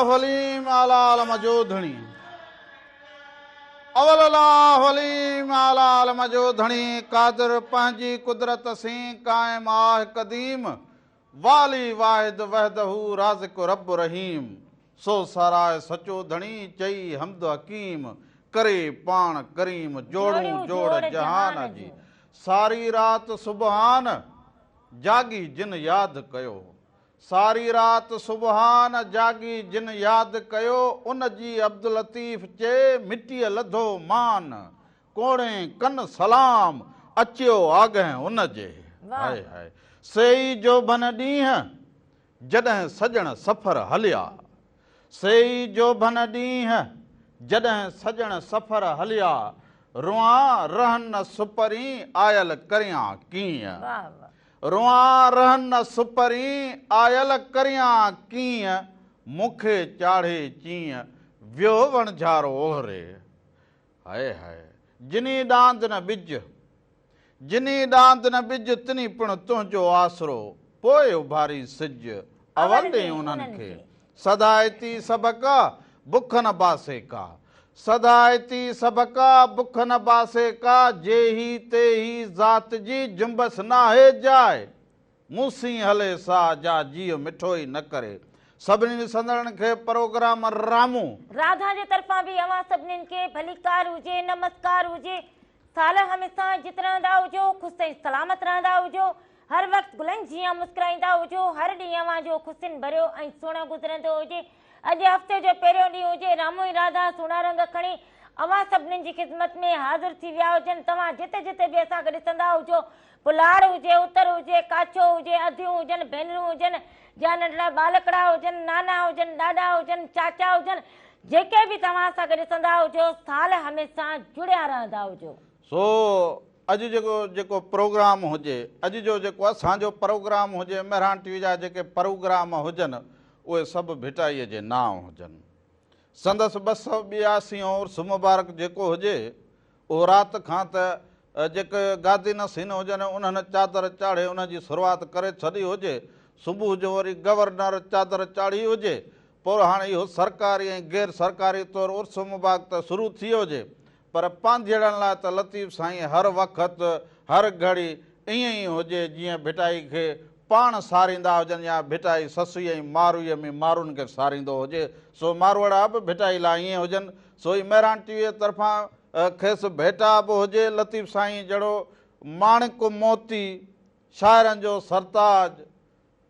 वलीम आलाल मजोधणी अवल वलीम आलाल मजोधणी कादर पंहिंजी कुदरत सी कायम आहे कदीम वाली वाहिद वहदहू राज़िक रब रहीम सो साराय सचो धणी चई हमद हकीम करे पाण करीम जोड़ू जोड़ जहान जी सारी रात सुबहान जागी जिन याद कयो सारी रात सुबहान जागी जिन याद कयो उन जी अब्दुल लतीफ़ चे मिट्टीअ लधो मान कोणे कन सलाम अचियो आगह उन जे हाय हाय सेई जो बन ॾींहं जॾहिं सजण सफ़र हलिया सेई जो बन ॾींहं जॾहिं सजण सफ़र हलिया रुआं रहन सुपरी आयल करियां कीअं रुआं रहन सुपरी आयल करियां कीअं मूंखे चाढ़े चीअं वियो वणझारो ओहरे हाय हाय जिनी डांद न बिज जिनी डांद न बिज तिनी पिण तुंहिंजो आसरो पोइ उभारी सिज अवल ॾे उन्हनि खे सदायती सबका बुख न बासे का सदायती सबका बुख न बासे का जे ही ते ही ज़ात जी जुंबस नाहे जाए मूसी हले सा जा जीव मिठो ई न करे सभिनी संदड़नि खे प्रोग्राम रामू राधा जे तरफां बि अवां सभिनीनि खे भलीकार हुजे नमस्कार हुजे साल हमेशा जित रहंदा हुजो ख़ुशि ऐं सलामत रहंदा हुजो हर वक़्तु गुलनि जीअं मुस्कुराईंदा हुजो हर ॾींहुं अवां जो ख़ुशियुनि भरियो ऐं सुहिणो गुज़रंदो हुजे अॼु हफ़्ते जो पहिरियों ॾींहुं हुजे रामू ऐं राधा सुहिणा रंग खणी अवां सभिनीनि जी ख़िदमत में हाज़िर थी विया हुजनि तव्हां जिते जिते बि असां खे ॾिसंदा हुजो पुलाड़ हुजे उतर हुजे काछो हुजे अधियूं हुजनि भेनरूं हुजनि या नंढड़ा बालकड़ा हुजनि नाना हुजनि ॾाॾा हुजनि चाचा हुजनि जेके बि तव्हां असां खे ॾिसंदा हुजो साल हमेशा जुड़िया रहंदा हुजो सो अॼु जेको प्रोग्राम हुजे अॼु जो जेको असांजो प्रोग्राम हुजे मेहरान टीवी जा जेके प्रोग्राम हुजनि उहे सभु भिटाईअ जे नाम हुजनि संदसि 282 उर्स मुबारक जेको हुजे उहो राति खां त जेके गादी नसीन हुजनि उन्हनि चादर चाढ़े उन जी शुरूआति करे छॾी हुजे सुबुह जो वरी गवर्नर चादर चाढ़ी हुजे पोइ हाणे इहो सरकारी ऐं गैर सरकारी तौरु उर्स मुबारक त शुरू थी वियो हुजे पर पांधेड़नि लाइ त लतीफ़ साईं हर वक़्तु हर घड़ी ईअं ई हुजे जीअं भिटाई खे पाण सारींदा हुजनि या भिटाई ससूअ ऐं मारूअ में मारुनि खे सारींदो हुजे सो मारवाड़ा बि भिटाई लाइ ईअं हुजनि सो ई मेहरान टीवीअ तरफ़ां खेसि भेटा बि हुजे लतीफ़ साईं जहिड़ो माणिक मोती शाइरनि जो सरताज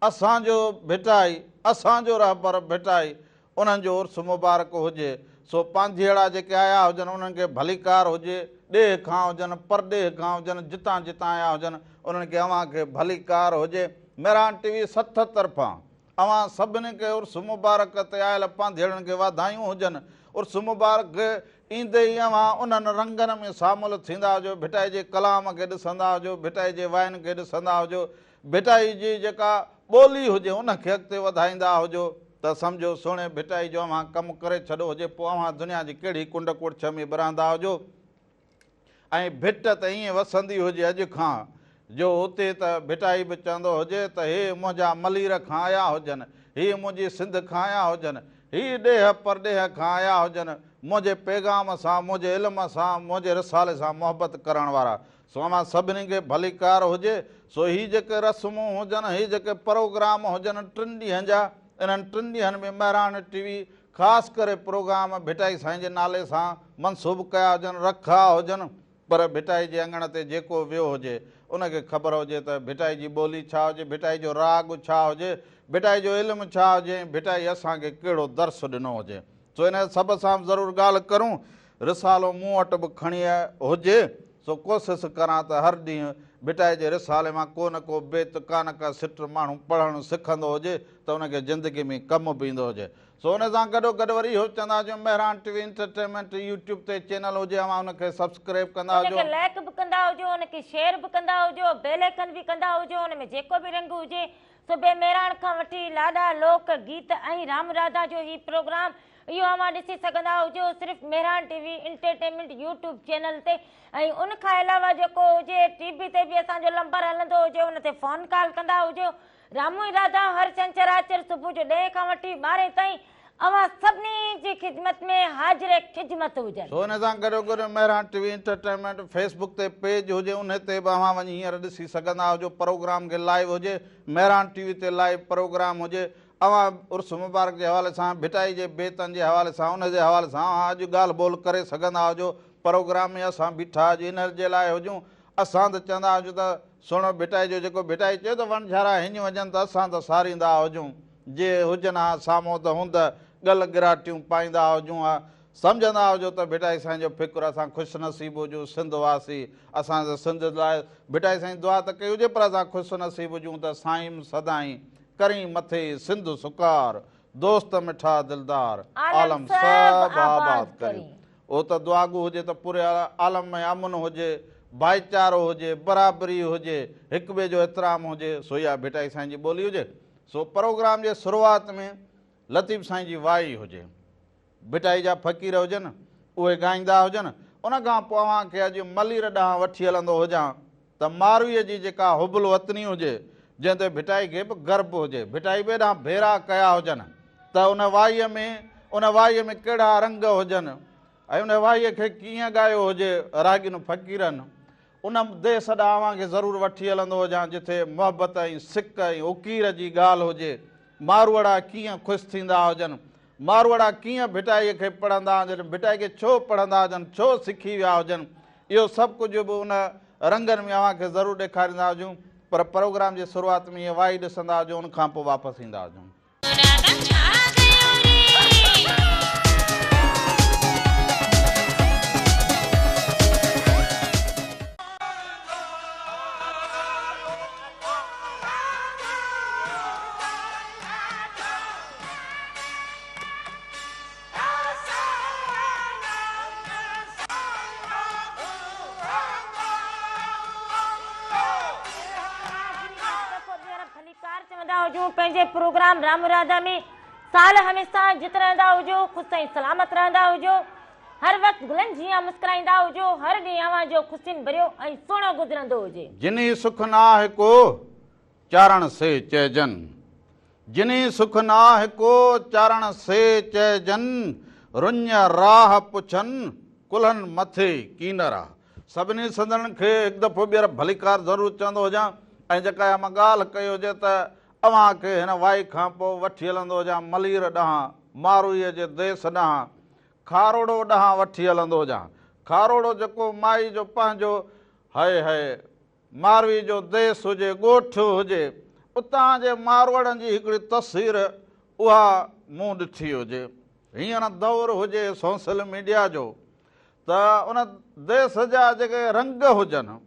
असांजो भिटाई असांजो रहबर भिटाई उन्हनि जो उर्स मुबारक हुजे सो पांधेड़ा जेके आया हुजनि उन्हनि खे भलीकार हुजे ॾेह खां हुजनि परॾेह खां हुजनि जितां जितां आया हुजनि उन्हनि खे अव्हां खे भलीकार हुजे मेहरान टीवी 7 तरफ़ां अव्हां सभिनी खे उर्स मुबारक ते आयल पांधेड़नि खे वाधायूं हुजनि उर्स मुबारक ईंदे ई अव्हां उन्हनि रंगनि में शामिलु थींदा हुजो भिटाई जे कलाम खे ॾिसंदा हुजो भिटाई जे वाइन खे ॾिसंदा हुजो भिटाई जी जेका ॿोली हुजे उनखे अॻिते वधाईंदा हुजो त सम्झो सुहिणे भिटाई जो अव्हां कमु करे छॾो हुजे पोइ अव्हां दुनिया जी कहिड़ी कुंड कुड़छ में बि रहंदा हुजो ऐं भिट त ईअं वसंदी हुजे अॼु खां जो उते त भिटाई बि चवंदो हुजे त हे मुंहिंजा मलीर खां आया हुजनि हीअ मुंहिंजी सिंध खां आया हुजनि हीअ ॾेह परॾेह खां आया हुजनि मुंहिंजे पैगाम सां मुंहिंजे इल्म सां मुंहिंजे रिसाले सां मोहबत करण वारा सो अव्हां सभिनी खे भलीकार हुजे सो हीअ जेके रस्मूं हुजनि हीअ जेके प्रोग्राम हुजनि 3 ॾींहंनि जा इन्हनि 3 ॾींहंनि में मेहरान टीवी ख़ासि करे प्रोग्राम भिटाई साईं जे नाले सां मनसूब कया हुजनि रखा हुजनि पर भिटाई जे अंगण ते जेको वियो हुजे उनखे ख़बर हुजे त भिटाई जी ॿोली छा हुजे भिटाई जो राग छा हुजे भिटाई जो इल्मु छा हुजे भिटाई असांखे कहिड़ो दर्स ॾिनो हुजे सो इन सभ सां ज़रूरु ॻाल्हि करूं रिसालो मूं वटि बि खणी हुजे सो कोशिशि करां त हर ॾींहुं भिटाई जे रिसाले मां को न को बेत का न का सिट माण्हू पढ़णु सिखंदो हुजे त उनखे ज़िंदगी में कमु बि ईंदो हुजे सो उन सां गॾोगॾु वरी इहो चवंदा हुजूं मेहरान टीवी एंटरटेनमेंट यूट्यूब ते चैनल हुजे अव्हां उनखे सब्सक्राइब कंदा हुजो लाइक बि कंदा हुजो उनखे शेयर बि कंदा हुजो बेल आइकन बि कंदा हुजो उन में जेको बि रंग हुजे सुबह मेहरान खां वठी लाॾा लोक गीत ऐं राम राधा जो ही प्रोग्राम इहो अव्हां ॾिसी सघंदा हुजो सिर्फ़ु Mehran TV entertainment YouTube channel ते ऐं उन खां अलावा जेको हुजे टीवी ते बि असांजो नंबर हलंदो हुजे उन ते फ़ोन कॉल कंदा हुजो रामू ऐं राधा हर छंछरु आचर सुबुह जो 10 खां वठी 12 ताईं अवां सभिनी जी ख़िदमत में हाज़िर ख़िदमत हुजनि। सो हिन सां गॾो गॾु मेहरान टीवी एंटरटेनमेंट फेसबुक ते पेज हुजे, उन ते बि अवां वञी हींअर ॾिसी सघंदा आहियो। प्रोग्राम खे लाइव हुजे, मेहरान टीवी ते लाइव प्रोग्राम हुजे। अवां उर्स मुबारक जे हवाले सां, भिटाई जे बेतनि जे हवाले सां, उन जे हवाले सां अॼु ॻाल्हि ॿोल करे सघंदा आहियो। प्रोग्राम में असां बीठा अॼु इन जे लाइ हुजूं, असां त चवंदा आहियूं त सुहिणो भिटाई जो जेको भिटाई चए त वणझारा हिन वञनि त असां त सारींदा हुजूं, जे हुजनि हा साम्हूं त हूंद गल गिराटियूं पाईंदा हुजूं हा, सम्झंदा हुजो त भिटाई साईं जो फ़िक्रु, असां ख़ुशि नसीब हुजूं, सिंध वासी, असां त सिंध लाइ भिटाई साईं दुआ त कई हुजे, पर असां ख़ुशि नसीब हुजूं त साईं सदाईं करी मथे सिंध सुकार, दोस्त मिठा दिलदार, आलम सब आबाद करी। उहो त दुआगू हुजे त पूरे आलम में अमन हुजे, भाईचारो हुजे, बराबरी हुजे, हिक ॿिए जो एतिराम हुजे, सो इहा भिटाई साईं जी ॿोली हुजे। सो प्रोग्राम जे शुरूआति में लतीफ़ साईं जी वाई हुजे, भिटाई जा फ़क़ीर हुजनि, उहे ॻाईंदा हुजनि। उन खां पोइ अव्हांखे अॼु मलीर ॾांहुं वठी हलंदो हुजां त मारवीअ जी जेका हुबल वतनी हुजे, जंहिं ते भिटाई खे बि गर्व हुजे, भिटाई बि हेॾां भेरा कया हुजनि त उन वाईअ में कहिड़ा रंग हुजनि ऐं उन वाईअ खे कीअं ॻायो हुजे रागिन फ़क़ीरनि। उन देश ॾांहुं अव्हांखे ज़रूरु वठी हलंदो हुजां जिथे मुहबत ऐं सिक ऐं उकीर जी ॻाल्हि हुजे। मारवाड़ा कीअं ख़ुशि थींदा हुजनि, मारवाड़ा कीअं भिटाईअ खे पढ़ंदा हुजनि, भिटाई खे छो पढ़ंदा हुजनि, छो सिखी विया हुजनि, इहो सभु कुझु बि उन रंगनि में अव्हांखे ज़रूरु ॾेखारींदा हुजूं। पर प्रोग्राम जे शुरूआति में इहा वाई ॾिसंदा हुजूं, उन खां पोइ वापसि ईंदा हुजूं। पंहिंजे प्रोग्राम राम राधा में साल हमेशा जित रहंदा हुजो, ख़ुशि ऐं सलामत रहंदा हुजो, हर वक़्तु गुलनि जीअं मुस्कुराईंदा हुजो, हर ॾींहुं अव्हां जो ख़ुशियुनि भरियो ऐं सुहिणो गुज़रंदो हुजे। जिनी सुख नाहे को चारण से चइजन, जिनी सुख नाहे को चारण से चइजन, रुञ राह पुछनि कुल्हनि मथे कीनरा। सभिनी संदड़नि खे हिकु दफ़ो ॿीहर भलीकार ज़रूरु चवंदो हुजां। ऐं जेका मां ॻाल्हि कई हुजे त अव्हांखे हिन वाई खां पोइ वठी हलंदो हुजां मलीर ॾांहुं, मारूईअ जे देस ॾांहुं, खारोड़ो ॾांहुं वठी हलंदो हुजां। खारोड़ो जेको माई जो पंहिंजो है मारवी जो देस हुजे, ॻोठ हुजे, उतां जे मारवाड़नि जी हिकिड़ी तस्वीर उहा मूं ॾिठी हुजे। हींअर दौरु हुजे सोशल मीडिया जो त उन देस जा जेके रंग हुजनि,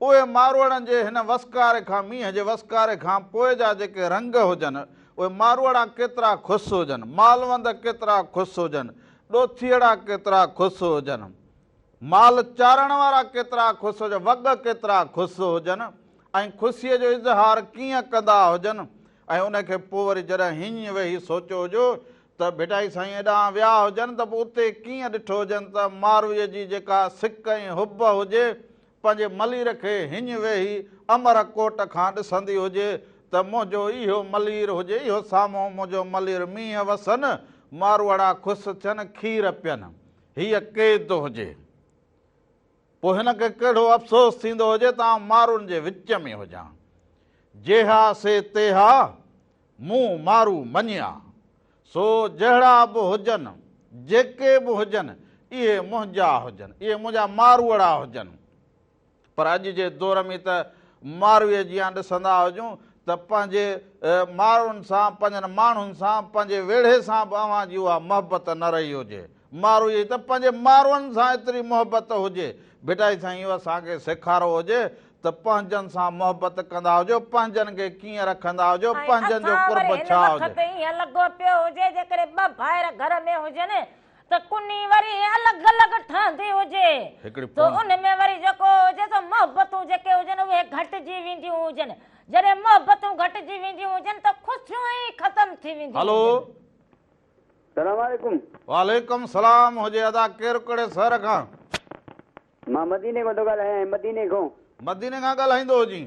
उहे मारवाड़नि जे हिन वसकारे खां, मींहं जे वसकारे खां पोइ जा जेके रंग हुजनि, उहे मारवाड़ा केतिरा ख़ुशि हुजनि, मालवंद केतिरा ख़ुशि हुजनि, ॾोथीअड़ा केतिरा ख़ुशि हुजनि, माल चारण वारा केतिरा ख़ुशि हुजनि, वॻ केतिरा ख़ुशि हुजनि ऐं ख़ुशीअ जो इज़हार कीअं कंदा हुजनि। ऐं उनखे पोइ वरी जॾहिं हीअं वेही सोचियो हुजो त भिटाई साईं हेॾां विया हुजनि त पोइ उते कीअं ॾिठो हुजनि त मारवीअ जी जेका सिक ऐं हुब हुजे, पंहिंजे मलीर खे हीअं वेही अमरकोट खां ॾिसंदी हुजे त मुंहिंजो इहो मलीर हुजे, इहो साम्हूं मुंहिंजो मलीर, मींहं वसनि, मारवाड़ा ख़ुशि थियनि, खीर पीअनि, हीअ क़ैद हुजे। पोइ हिनखे कहिड़ो अफ़सोस थींदो हुजे त मारुनि जे विच में हुजां। जेहा से तेहा मूं मारू मञिया, सो जहिड़ा बि हुजनि, जेके बि हुजनि, इहे मुंहिंजा हुजनि, इहे मुंहिंजा मारवाड़ा हुजनि। पर अॼु जे दौर में त मारवीअ जीअं ॾिसंदा हुजूं त पंहिंजे माण्हुनि सां, पंहिंजनि माण्हुनि सां, पंहिंजे वेढ़े सां बि अव्हां जी उहा मोहबत न रही हुजे। मारवीअ त पंहिंजे मारवनि सां एतिरी मोहबत हुजे। भिटाई साईं इहो असांखे सेखारो हुजे त पंहिंजनि सां मोहबत कंदा हुजो, पंहिंजनि खे कीअं रखंदा हुजो, पंहिंजनि जो कुर्ब छा हुजे। ईअं लॻो पियो हुजे जेकॾहिं ॿ भाइर घर में हुजनि त कुनी वरी अलॻि अलॻि ठहंदी हुजे, त उन में वरी जेको हुजे त मोहबतूं जेके हुजनि उहे घटिजी वेंदियूं हुजनि। जॾहिं मोहबतूं घटिजी वेंदियूं हुजनि त ख़ुशियूं ई ख़तमु थी वेंदियूं। हलो, सलाम वालेकुम। वालेकुम सलाम हुजे। अदा केरु कहिड़े शहर खां? मां मदीने खां थो ॻाल्हायां। मदीने खां खां ॻाल्हाईंदो हुजी?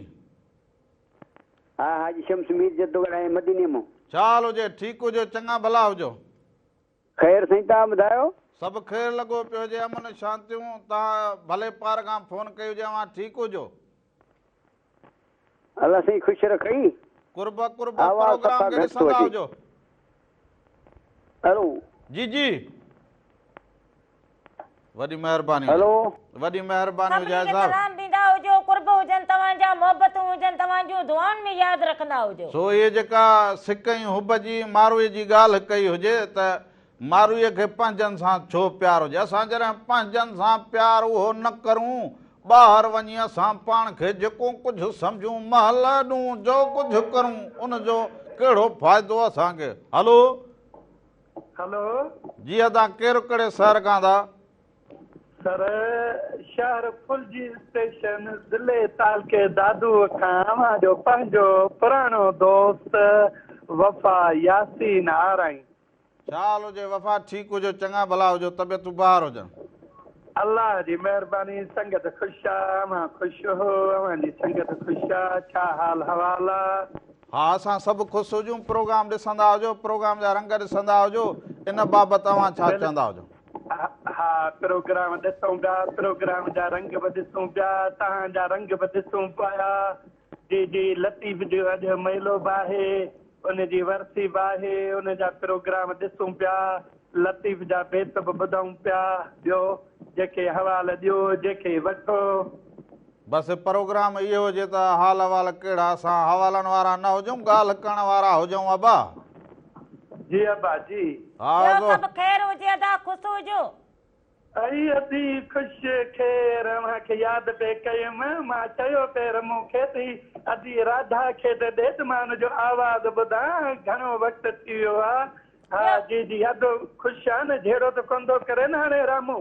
हा, हाजी शम्स मीर जद थो ॻाल्हायां मदीने मां। छा हाल हुजे? ठीकु हुजो, चङा भला हुजो? ख़ैर साईं, तव्हां ॿुधायो? सभु ख़ैर लॻो पियो हुजे, अमन शांतियूं। तव्हां भले पार खां फ़ोन कई हुजे, तव्हां ठीकु हुजो? अलाह साईं ख़ुशि रखई। कुर्ब आवाज़ प्रोग्राम सफ़ा खे घटि थो ॾिसंदा अचे। हुजो? हेलो जी जी, वॾी महिरबानी, हेलो वॾी महिरबानी सभिनी हुजे खे साहब। सलाम ॾींदा हुजो, कुर्ब हुजनि तव्हांजा, मोहबतूं हुजनि तव्हांजूं, दुआउनि में यादि रखंदा हुजो। सो इहे जेका सिक ऐं हुब जी मारूअ जी ॻाल्हि कई हुजे त मारूअ खे पंहिंजनि सां छो प्यार हुजे। असां जॾहिं पंहिंजनि सां प्यार उहो न करूं, ॿाहिरि वञी असां पाण खे जेको कुझु सम्झूं, महल ॾूं जो कुझु करूं, उनजो कहिड़ो फ़ाइदो असांखे। हलो हेलो जी, अदा केरु कहिड़े शहर खां था? सर, शहर फुलजी स्टेशन ज़िले तालके दादू खां अवांजो पंहिंजो पुराणो दोस्त वफ़ा यासीन आराई। छा हाल हुजे वफ़ा? ठीकु हुजो, चङा भला हुजो, तबियतूं ॿाहिरि हुजनि। अल्लाह जी महिरबानी, संगत ख़ुशि आहे, अवां ख़ुशि हो, अवांजी संगत ख़ुशि आहे। छा हाल हवाल आहे? हा, असां सभु ख़ुशि हुजूं। प्रोग्राम ॾिसंदा हुजो, प्रोग्राम जा रंग ॾिसंदा हुजो। इन बाबति तव्हां छा चवंदा हुजो? हा, प्रोग्राम ॾिसूं पिया, प्रोग्राम जा रंग बि ॾिसूं पिया, तव्हांजा रंग बि ॾिसूं पिया। जी जी, लतीफ़ जो अॼु मेलो बि आहे, उनजी वरसी बि आहे, उनजा प्रोग्राम ॾिसूं पिया, लतीफ़ जा बेत बि ॿुधूं पिया। ॿियो जेके हवाल ॾियो, जेके वठो। बसि प्रोग्राम इहो हुजे त हाल अहिवाल कहिड़ा, असां हवालनि वारा न हुजूं, ॻाल्हि करण वारा हुजूं। अबा जी अबा जी। हा, ॿियो अगो सभु ख़ैर हुजे, अदा ख़ुशि हुजो। अई अदी ख़ुशि ख़ैर, मूंखे यादि पे कयुमि, मां चयो पे मूंखे थी अदी राधा खे त ॾे त मां हुनजो आवाज़ ॿुधां, घणो वक़्तु थी वियो आहे। हा जी जी, अधु ख़ुशि आहे न, जहिड़ो त कंदो करे न हाणे रामू।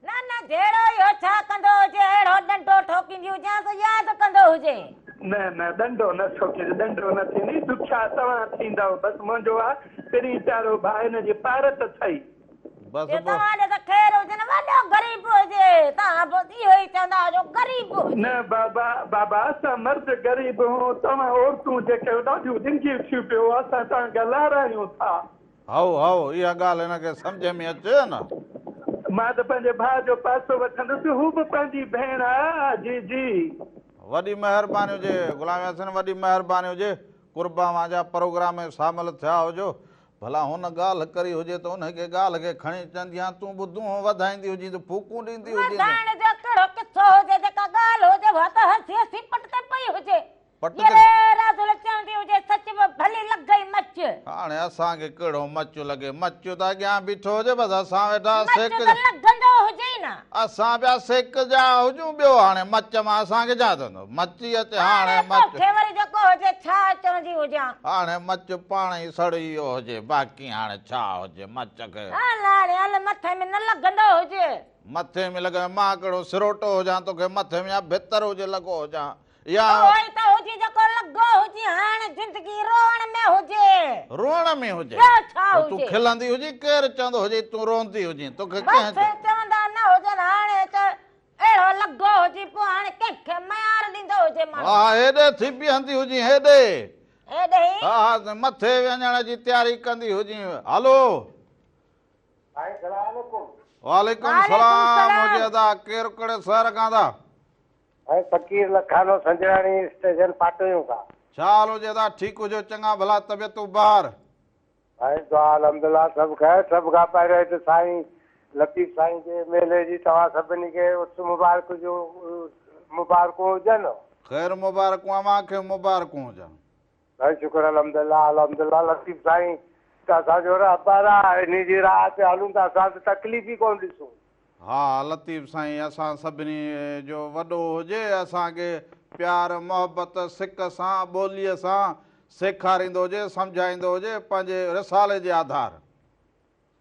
न न, जहिड़ो इहो छा कंदो हुजे, अहिड़ो डंडो ठोकींदी हुजांसि त यादि कंदो हुजे। न न, ॾंडो न छोकिरे, ॾंडो न थींदी, दुखिया तव्हां थींदव। बसि मुंहिंजो आहे पहिरीं प्यारो भाउ, हिनजी पारत अथई। बसि तव्हांजो त ख़ैर हुजे न, वॾो ग़रीब हुजे, तव्हां बि इहो ई चवंदा हुजो, ग़रीब हुजे। न बाबा, बाबा असां मर्द ग़रीब हूं, तव्हां औरतूं जेके ॾाढियूं ढिंगियूं थियूं पियो, असां तव्हां ॻाल्हारायूं था। हाउ हाउ, इहा ॻाल्हि हिनखे सम्झ में अचे न। मां त पंहिंजे भाउ जो पासो वठंदुसि, हू बि पंहिंजी भेण आहे। जी जी, वॾी महिरबानी हुजे गुलाम यासीन, वॾी महिरबानी हुजे। कुर्बा मुंहिंजा प्रोग्राम में शामिलु थिया हुजो। भला हुन ॻाल्हि करी हुजे त हुनखे ॻाल्हि खे खणी चवंदी आहियां, तूं ॿुधूं वधाईंदी हुजी त फूकूं ॾींदी हुजे। वधाइण जो कहिड़ो किस्सो हुजे, जेका ॻाल्हि हुजे उहा त हसी हसी पट ते पई हुजे। पट ते चवंदी हुजे, सच में भली लॻई मच। हाणे असांखे कहिड़ो मचु लॻे, मचु त अॻियां बीठो हुजे, बसि असां वेठा मच सेक त लॻंदो हुजे न। असां पिया सेक जा हुजूं। ॿियो हाणे मच मां असांखे छा थींदो? मची अचे हाणे मच, वरी जेको हुजे छा चवंदी हुजां। हाणे मच पाण ई सड़ी वियो हुजे, बाक़ी हाणे छा हुजे मच खे। हल मथे में न लॻंदो हुजे। मथे में लॻे, मां कहिड़ो सिरोटो हुजां तोखे मथे में, या भितर हुजे लॻो हुजां, या उहोई त हुजे जेको लॻो हुजे। हाणे ज़िंदगी रोअण में हुजे, रोअण में हुजे। ॿियो छा तूं हुजे? खिलंदी हुजी, केरु चवंदो हुजे तूं रोंदी हुजी? तोखे बसि कंहिं चवंदा न हुजनि, हाणे त अहिड़ो लॻो हुजे, पोइ हाणे कंहिंखे मयार ॾींदो हुजे माण्हू। हा, हेॾे थी बीहंदी हुजी, हेॾे। हेॾे हा हा, मथे वञण जी तयारी कंदी हुजी। हलो, वालेकुम सलाम हुजे अदा, केरु कहिड़े शहर खां था? फ़कीर लखानो संजराणी स्टेशन पाटियूं खां। छा हाल हुजे अदा? ठीकु हुजो, चङा भला, तबियतूं ॿाहिरि? अल्हम्दुलिल्लाह सभु ख़ैर। सभु खां पहिरियों हिते साईं लतीफ़ साईं जे मेले जी तव्हां सभिनी खे उस मुबारकूं हुजनि। ख़ैर मुबारकूं, अव्हांखे मुबारकूं हुजनि। साईं शुक्र अल्हम्दुलिल्लाह अल्हम्दुलिल्लाह। लतीफ़ साईं त असांजो रहबर आहे, इन जी राह ते हलूं था, असां त तकलीफ़ ई कोन ॾिसूं। हा, लतीफ़ साईं असां सभिनी जो वॾो हुजे, असांखे प्यार मोहबत सिक सां ॿोलीअ सां सेखारींदो हुजे, सम्झाईंदो हुजे, पंहिंजे रिसाले जे आधार।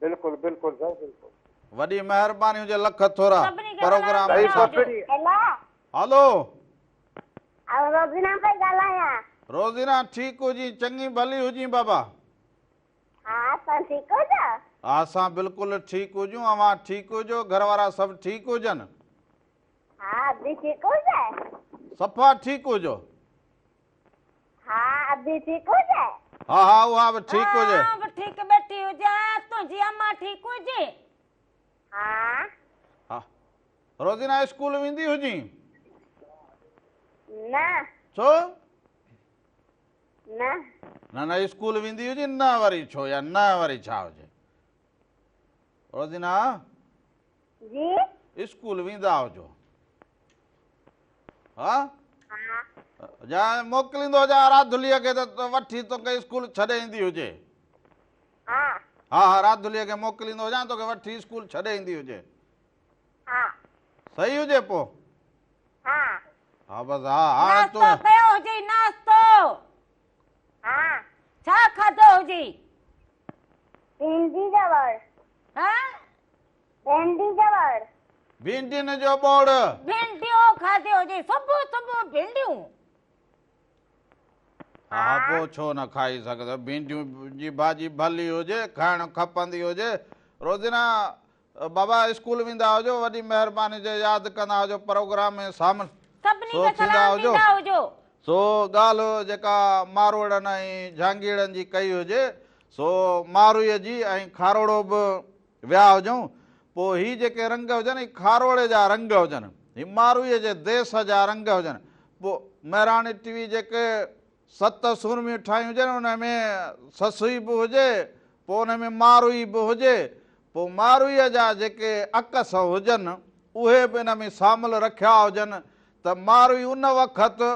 बिल्कुलु बिल्कुलु साईं, बिल्कुलु। वॾी महिरबानी हुजे, लख थोरा प्रोग्राम। हलो, रोज़ीना पई ॻाल्हायां। रोज़ीना ठीकु हुजी, चङी भली हुजी बाबा? हा, तव्हां ठीकु हुजो? हा, असां बिल्कुलु ठीकु हुजूं, अव्हां ठीकु हुजो, घर वारा सभु ठीकु हुजनि? हा, अदी ठीकु हुजे? सफ़ा ठीकु हुजो? हा, अदी ठीकु हुजे? हा हा, उहा बि ठीकु हुजे। ठीक बैठी हुजे, तूं जी अम्मा ठीक हुजे? हाँ हा रोज़ीना स्कूल वेंदी हुजी? न छो? न न न स्कूल वेंदी हुजी न वरी छो या न वरी छा हुजे? रोज़ीना जी स्कूल वेंदा हुजो हा हाँ जा मोकिलींदो हुजां राधुलीअ खे त वठी तोखे स्कूल छॾे ईंदी हुजे। हाँ हा हा राधुलीअ खे मोकिलींदो हुजां तोखे वठी स्कूल छॾे ईंदी हुजे। हाँ सही हुजे पोइ? हाँ हा बसि हा हाणे तूं नास्तो कयो हुजे नास्तो? हाँ छा खाधो हुजे? भिंडी चांवर हाँ भिंडी चांवर भिंडियुनि जो ॿोड़ भिंडियूं खाधो हुजे सुबुह सुबुह भिंडियूं? हा पोइ छो न खाई सघंदो भिंडियूं जी भाॼी भली हुजे खाइणु खपंदी हुजे। रोज़ीना बाबा स्कूल वेंदा हुजो वॾी महिरबानी जो यादि कंदा हुजो प्रोग्राम में शामिल सभिनी सो खे थींदा सलाम हुजो। ॾींदा हुजो। सो ॻाल्हि जेका मारोड़नि ऐं जहांगीरनि जी कई हुजे सो मारूअ जी ऐं खारोड़ो बि विया हुजऊं। पोइ ही जेके रंग हुजनि ही खारोड़े जा रंग हुजनि ही मारूअ जे देश जा रंग हुजनि। पोइ महिराणी टीवी जेके 7 सुरमियूं ठाहियूं हुजनि हुन में ससुई बि हुजे पोइ हुन में मारूई बि हुजे पोइ मारूअ जा जेके अकस हुजनि उहे बि हिन में शामिल रखिया हुजनि त मारूई उन वक़्तु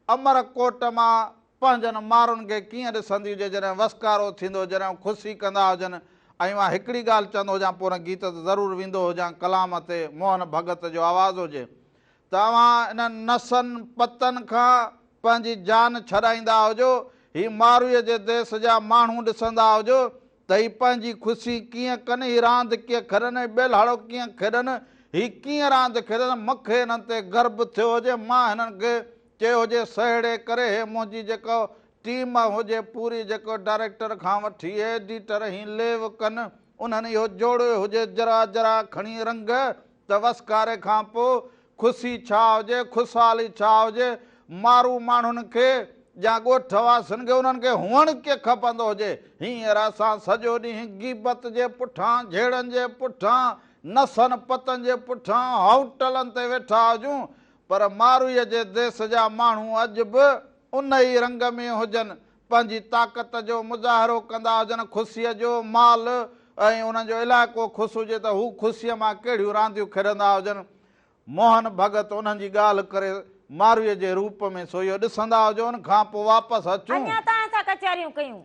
अमरकोट मां पंहिंजनि माण्हुनि खे कीअं ॾिसंदी हुजे जॾहिं वसकारो थींदो जॾहिं ख़ुशी कंदा हुजनि। ऐं मां हिकिड़ी ॻाल्हि चवंदो हुजां पोइ हुन गीत ते ज़रूरु वेंदो हुजां कलाम ते मोहन भगत जो आवाज़ु हुजे। तव्हां इन्हनि नसनि पतनि खां पंहिंजी जान छॾाईंदा हुजो ही मारूअ जे देश जा माण्हू ॾिसंदा हुजो त ही पंहिंजी ख़ुशी कीअं कनि ही रांदि कीअं खेॾनि ॿेलाड़ो कीअं खेॾनि ही कीअं रांदि खेॾनि मूंखे हिननि ते गर्व थियो हुजे मां हिननि खे चयो हुजे सहेड़े करे हे मुंहिंजी जेको टीम हुजे पूरी जेको डायरेक्टर खां वठी एडिटर ही लेव कनि उन्हनि इहो जोड़ियो हुजे जरा जरा खणी रंग त वसकारे खां पोइ ख़ुशी छा हुजे ख़ुशहाली छा हुजे मारू माण्हुनि खे या ॻोठ वासियुनि खे उन्हनि खे हुअणु कीअं खपंदो हुजे। हींअर असां सॼो ॾींहुं गीबत जे पुठियां झेड़नि जे पुठियां नसनि पतनि जे पुठियां होटलनि ते वेठा हुजूं पर मारूअ जे देश जा माण्हू अॼु बि उन ई रंग में हुजनि पंहिंजी ताक़त जो मुज़ाहिरो कंदा हुजनि ख़ुशीअ जो माल ऐं उन्हनि जो इलाइक़ो ख़ुशि हुजे त हू ख़ुशीअ मां कहिड़ियूं रांदियूं खेॾंदा हुजनि। मोहन भगत उन्हनि जी ॻाल्हि करे मारूअ जे रूप में सो इहो ॾिसंदा हुजो उन खां पोइ वापसि अचूं अञा तव्हां सां कचहरियूं कयूं।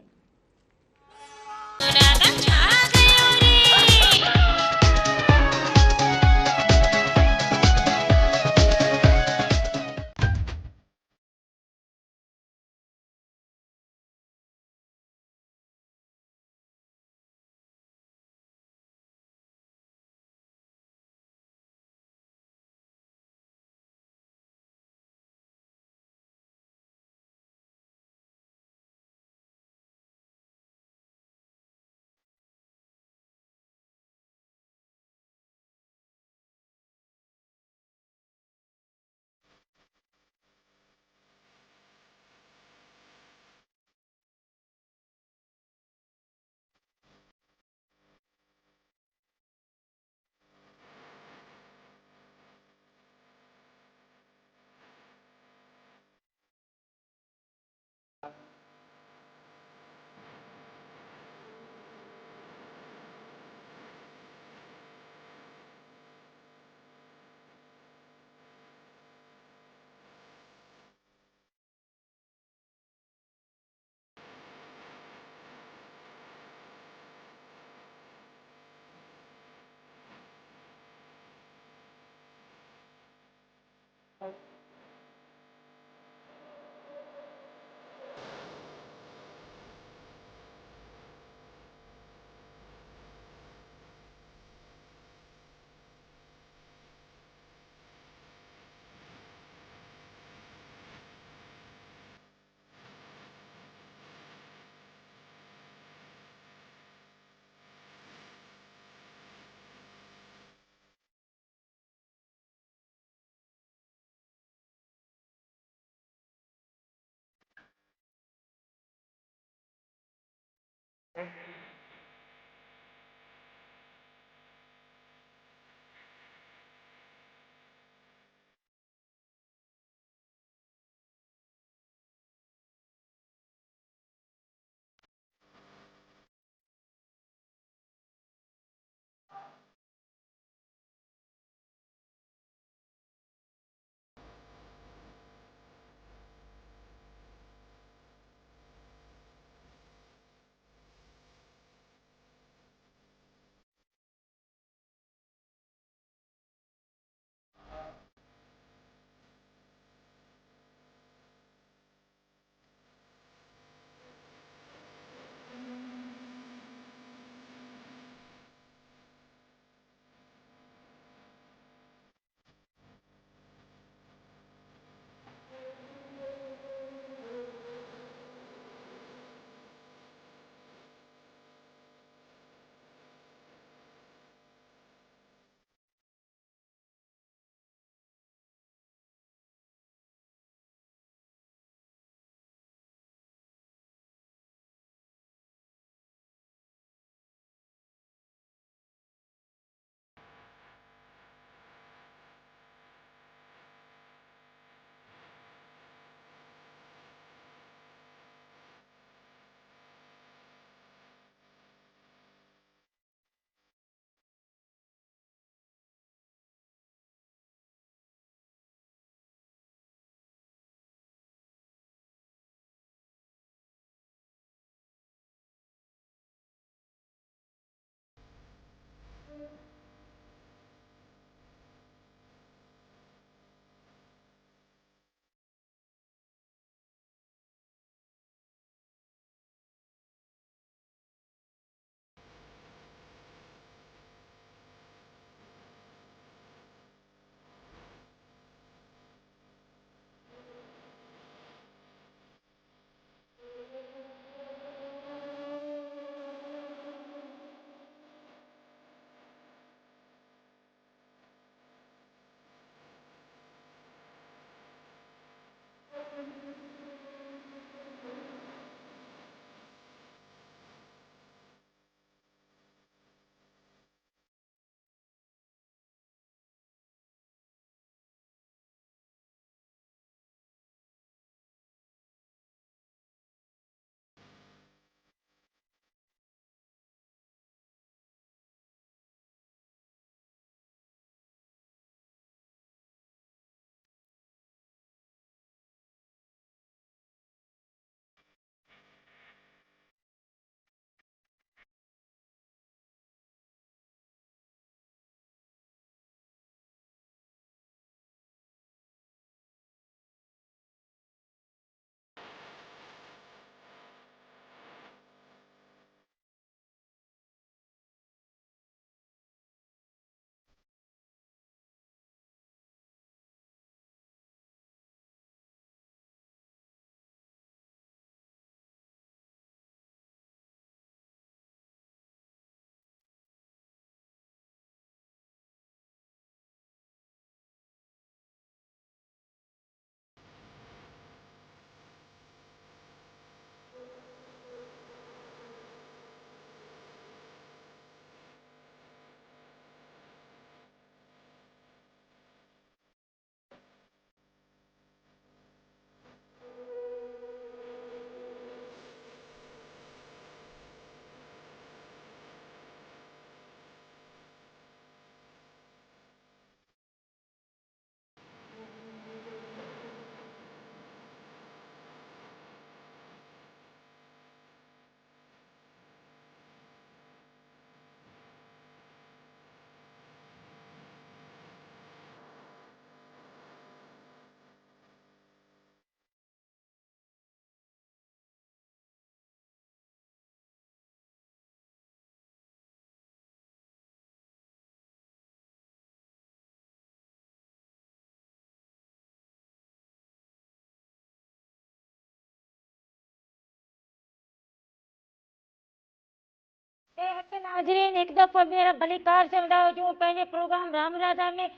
नमस्ते नाज़रीन, एक दफ़ो मेरा भलीकार चवंदा हुजो पंहिंजे प्रोग्राम राम राधा में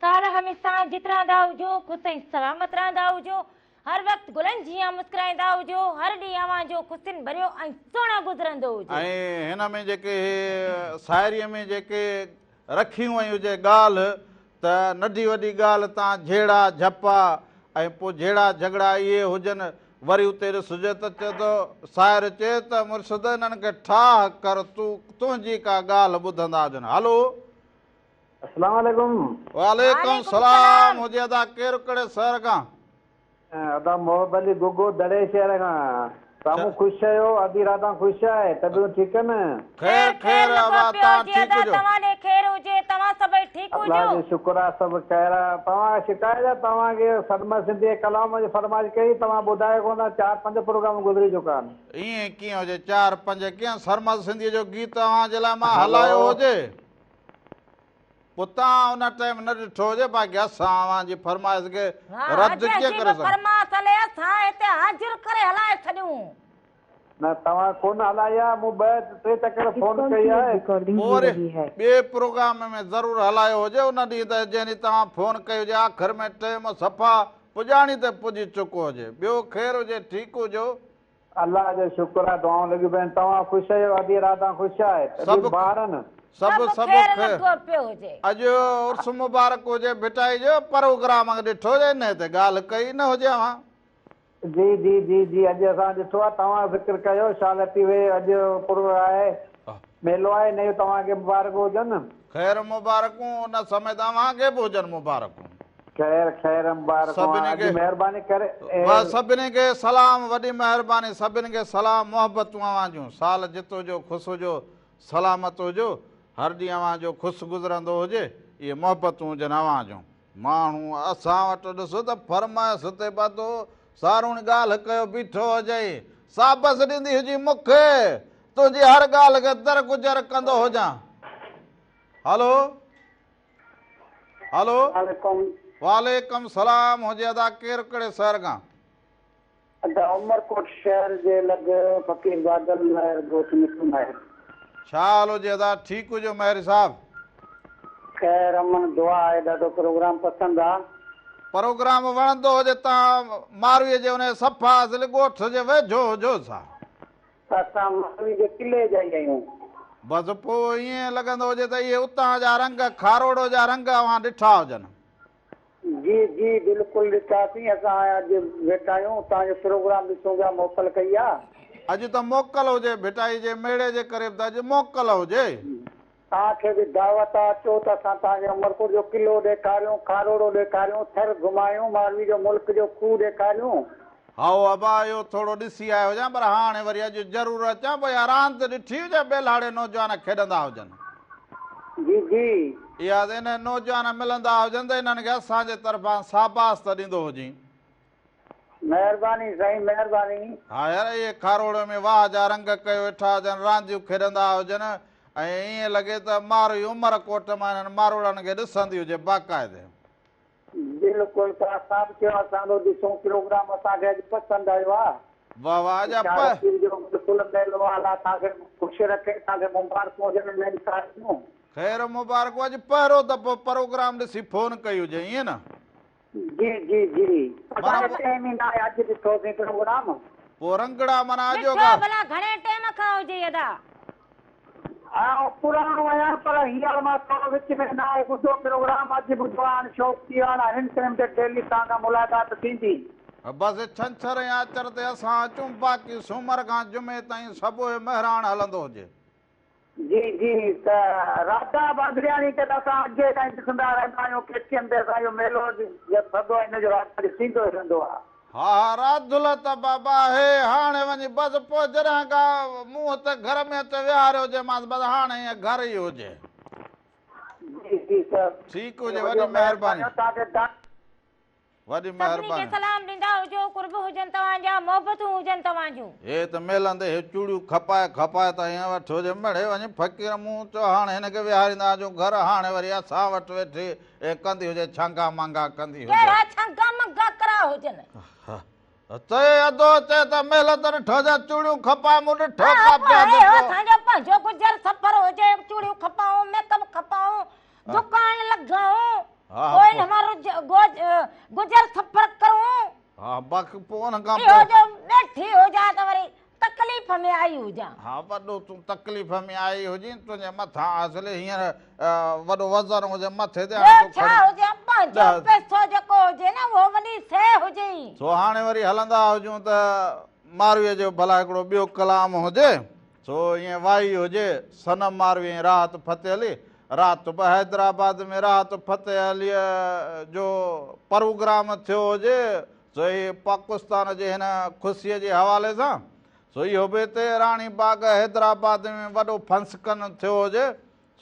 साल हमेशा जित रहंदा हुजो, ख़ुशि ऐं सलामत रहंदा हुजो, हर वक़्तु गुलनि जीअं मुस्कुराईंदा हुजो, हर ॾींहुं अव्हां जो ख़ुशियुनि भरियो ऐं सुहिणो गुज़रंदो हुजे। ऐं हिन में जेके सायरीअ में जेके रखियूं वयूं हुजे ॻाल्हि त नंढी वॾी ॻाल्हि तव्हां झेड़ा झपा ऐं पोइ झेड़ा झगड़ा इहे हुजनि, वरी उते ॾिसजे त चए थो साहिर चए त मुर्शिद हिननि खे ठाह कर, तुंहिंजी का ॻाल्हि ॿुधंदा हुजनि। हलो, अस्सलाम वालेकुम। वालेकुम सलाम हुजे। अदा केरु कहिड़े शहर खां? अदा मोहम्मद अली गुगो दड़े शहर खां। साम्हूं ख़ुशि आहियो? अधी राधा ख़ुशि आहे? तबियतूं ठीकु आहिनि? ख़ैर ख़ैर आवाज़ तव्हां ठीकु हुजो? तव्हां ॾे ख़ैर हुजे, तव्हां सभई ठीकु अल्लाह हुजो? जो शुक्र आहे, सभु ख़ैर आहे। तव्हां शिकायत आहे, तव्हांखे सदमा सिंधी कलाम जी फरमाइश कई, तव्हां ॿुधायो कोन, 4-5 प्रोग्राम गुज़री चुका आहिनि। ईअं कीअं हुजे 4-5 कीअं? सरमद सिंधीअ जो गीत तव्हांजे लाइ मां हलायो हुजे, पोइ तव्हां उन टाइम न ॾिठो हुजे, बाक़ी असां अव्हांजी फरमाइश खे रद्द कीअं करे सघूं? फरमाइश हले, असां हिते हाज़िर करे हलाए छॾियूं। न तव्हां कोन हलाई आहे, मूं 2-3 चकर फोन कई आहे। ॿिए प्रोग्राम में ज़रूरु हलायो हुजे उन ॾींहुं त जंहिं ॾींहुं तव्हां फोन कई हुजे, आख़िर में टाइम सफ़ा पुॼाणी ते पुॼी चुको हुजे। ॿियो ख़ैर हुजे, ठीकु हुजो? अल्लाह जो शुक्र आहे, दुआऊं लॻियूं पियूं। तव्हां ख़ुशि आहियो? अधी राधा ख़ुशि आहे? सभु ॿारनि सभु ख़ैर ख़ैर। लॻो पियो हुजे। अॼु उर्स मुबारक हुजे, भिटाई जो प्रोग्राम ॾिठो हुजे, इन ते ॻाल्हि कई न हुजे अव्हां? जी जी जी जी, अॼु असां ॾिठो आहे। तव्हां ज़िक्र कयो, शालती वे अॼु पुर आहे, मेलो आहे, इनजो तव्हांखे मुबारक हुजनि। ख़ैर मुबारकूं, उन समय तव्हांखे बि हुजनि मुबारकूं। ख़ैर ख़ैर मुबारक, महिरबानी करे सभिनी खे सलाम, वॾी महिरबानी, सभिनी खे सलाम, मोहबतूं अव्हां जूं। साल जित हुजो, ख़ुशि हुजो, सलामत हुजो, हर ॾींहुं अव्हां जो ख़ुशि गुज़रंदो हुजे, इहे मोहबतूं हुजनि अव्हां जूं। माण्हू असां वटि ॾिसो त फरमाइश ते ॿधो सारूणी ॻाल्हि कयो बीठो हुजे, साबस ॾींदी हुजी मूंखे, तुंहिंजी हर ॻाल्हि खे दरगुजर कंदो हुजां। हलो हलो, वालेकुम सलाम हुजे। अदा केरु कहिड़े शहर खां? अदा उमरकोट शहर जे लॻ फ़कीर बादल महर दोस्त मिठू महर। छा हाल हुजे? अदा ठीकु हुजो महर साहब? ख़ैर अमन दुआ आहे। ॾाढो प्रोग्राम पसंदि आहे। प्रोग्राम वणंदो हुजे तव्हां मारवीअ जे उन सफ़ा ॻोठ जे वेझो हुजो सा? असां मारवी जे किले जा ई आहियूं। बसि पोइ ईअं लॻंदो हुजे त इहे उतां जा रंग, खारोड़ो जा रंग अव्हां ॾिठा हुजनि। जी जी बिल्कुलु ॾिठासीं। असां अॼु वेठा आहियूं, तव्हांजो प्रोग्राम ॾिसूं पिया, मोकल कई आहे। अॼु त मोकल हुजे, भिटाई जे मेड़े जे करे त अॼु मोकल हुजे। तव्हांखे बि दावत आहे, अचो त असां तव्हांखे उमरकोट जो किलो ॾेखारियूं, खारोड़ो ॾेखारियूं, थर घुमायूं, मारवी जो मुल्क जो खूह ॾेखारियूं। हा अबा इहो थोरो ॾिसी आयो हुजां, पर हाणे वरी अॼु ज़रूरु अचां, भई रांदि ॾिठी हुजे, बेलाड़े नौजवान खेॾंदा हुजनि। जी जी, इहा इन नौजवान मिलंदा हुजनि त इन्हनि खे असांजे तरफ़ां शाबाश त ॾींदो हुजे। महिरबानी साईं, महिरबानी। हा यार, इहे खारोड़े में वाह जा रंग कयो वेठा हुजनि, रांदियूं खेॾंदा हुजनि, ऐं ईअं लॻे त मारवी उमरकोट मां हिननि मारोड़नि खे ॾिसंदी हुजे बाक़ाइदे। बिल्कुलु, त असां बि चयो असांजो ॾिसूं प्रोग्राम, असांखे अॼु पसंदि आयो आहे। वाह वाह, बिल्कुलु मेलो आहे, तव्हांखे ख़ुशि रखे, तव्हांखे मुबारकूं हुजनि। ख़ैर मुबारक। अॼु पहिरियों दफ़ो प्रोग्राम ॾिसी फोन कई हुजे, ईअं न? जी जी जी, अॼु ॾिठोसीं प्रोग्राम। पोइ रंगड़ा माना अॼो भला घणे टाइम खां हुजे? अदा पुराणो आहियां, पर हींअर मां थोरो विच में न आहे ॿुधो प्रोग्राम। अॼु ॿुधो आहे, शौक़ु थी वियो आहे, हिन टाइम ते डेली तव्हां खां मुलाक़ात थींदी। बसि छंछर या आचर ते असां अचूं, बाक़ी सूमर खां जुमे ताईं सभु महिराण हलंदो हुजे। जी जी, त राधा बादरियाणी ते असां अॻे ताईं ॾिसंदा रहंदा आहियूं, केतिरनि ते असांजो मेलो थींदो आहे, हिनजो राधा ॾिसींदो रहंदो आहे। हा राधुल त बाबा आहे, हाणे वञी बसि पोइ जॾहिं खां मूं त घर में अची विहारियो हुजेमांसि, बसि हाणे ईअं घर ई हुजे। ठीकु हुजे, वॾी महिरबानी, वॾी महिरबानी। सलाम ॾींदा हुजो, कुर्ब हुजनि तव्हांजा, मोहबतूं हुजनि तव्हां जूं। हे त मेलंदे हे चूड़ियूं खपाए खपाए त हीअं वठि हुजे, मिड़े वञी फ़क़ीर मूं चयो हाणे हिनखे विहारींदा हुजूं घर, हाणे वरी असां वटि वेठी कंदी हुजे, छंगा मंगा कंदी हुजे। कहिड़ा छंगा मंगा करा हुजनि? चए अधो चए त मेल त ॾिठो जा चूड़ियूं खपाए, मूं ॾिठो असांजो पंहिंजो गुज़र सफ़र खां इहो जो बैठी हुजां त वरी तकलीफ़ में आई हुजां। हा वॾो तूं तकलीफ़ में आई हुजी तुंहिंजे मथां असले हींअर वॾो वज़न हुजे मथे ते ॿियो छा हुजे पंहिंजो पैसो जेको हुजे न उहो वॾी शइ हुजे। सो हाणे वरी हलंदा हुजूं त मारवीअ जो भला हिकिड़ो ॿियो कलाम हुजे सो ईअं वाई हुजे सनम मारवी राहत फ़तेह अली रात बि हैदराबाद में राहत फ़तेह अलीअ जो प्रोग्राम थियो हुजे सो इहे पाकिस्तान जे हिन ख़ुशीअ जे हवाले सां सो इहो बि हिते राणी बाग हैदराबाद में वॾो फंक्शन थियो हुजे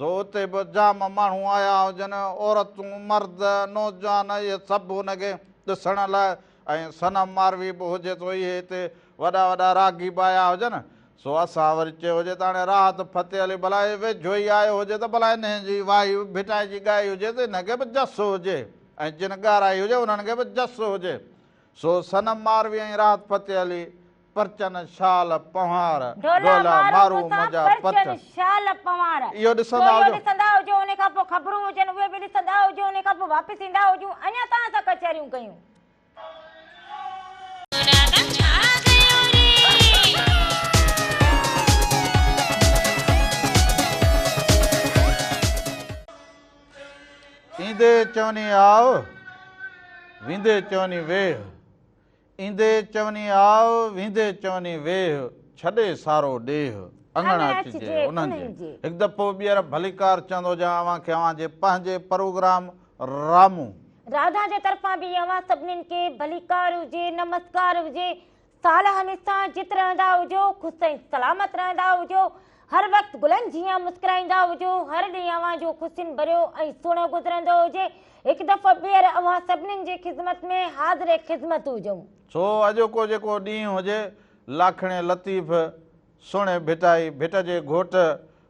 सो उते बि जाम माण्हू आया हुजनि औरतूं मर्द नौजवान इहे सभु हुनखे ॾिसण लाइ ऐं सनम मारवी बि हुजे थो इहे हिते वॾा वॾा रागी बि आया हुजनि सो असां वरी चयो हुजे त हाणे राहत फ़तेह अली भला वेझो ई आयो हुजे त भला हिन जी वाई भिटाई जी ॻाई हुजे त हिनखे बि जस हुजे ऐं जिन ॻाराई हुजे उन्हनि खे बि जस हुजे सो सनम मारवी ऐं राहत फ़तेह अली परचन शाल पवार ढोला मारू मुंहिंजा परचन शाल पवार इहो ॾिसंदा हुजो उन खां पोइ ख़बरूं हुजनि उहे बि ॾिसंदा हुजो उन खां पोइ वापसि ईंदा हुजूं अञा तव्हां सां कचहरियूं कयूं। ईंदे चवनी आओ वींदे चवनी वेह ईंदे चवनी आओ वींदे चवनी वेह छॾे सारो ॾेह अंगण अचिजे उन्हनि जे हिकु दफ़ो ॿीहर भलीकार चवंदो जावां खे अव्हां जे पंहिंजे प्रोग्राम रामू राधा जे तरफ़ां बि अव्हां सभिनीनि खे भलीकार हुजे नमस्कार हुजे साल हमेशा जित रहंदा हुजो ख़ुशि ऐं सलामत रहंदा हुजो हर वक़्तु गुलनि जीअं मुस्कुराईंदा हुजो हर ॾींहुं अव्हां जो ख़ुशियुनि भरियो ऐं सुहिणो गुज़रंदो हुजे हिकु दफ़ो ॿीहर अव्हां सभिनीनि जी ख़िदमत में हाज़िर ख़िदमत हुजूं। सो अॼोको जेको ॾींहुं हुजे लाखणे लतीफ़ सुहिणे भिटाई भिट जे घोट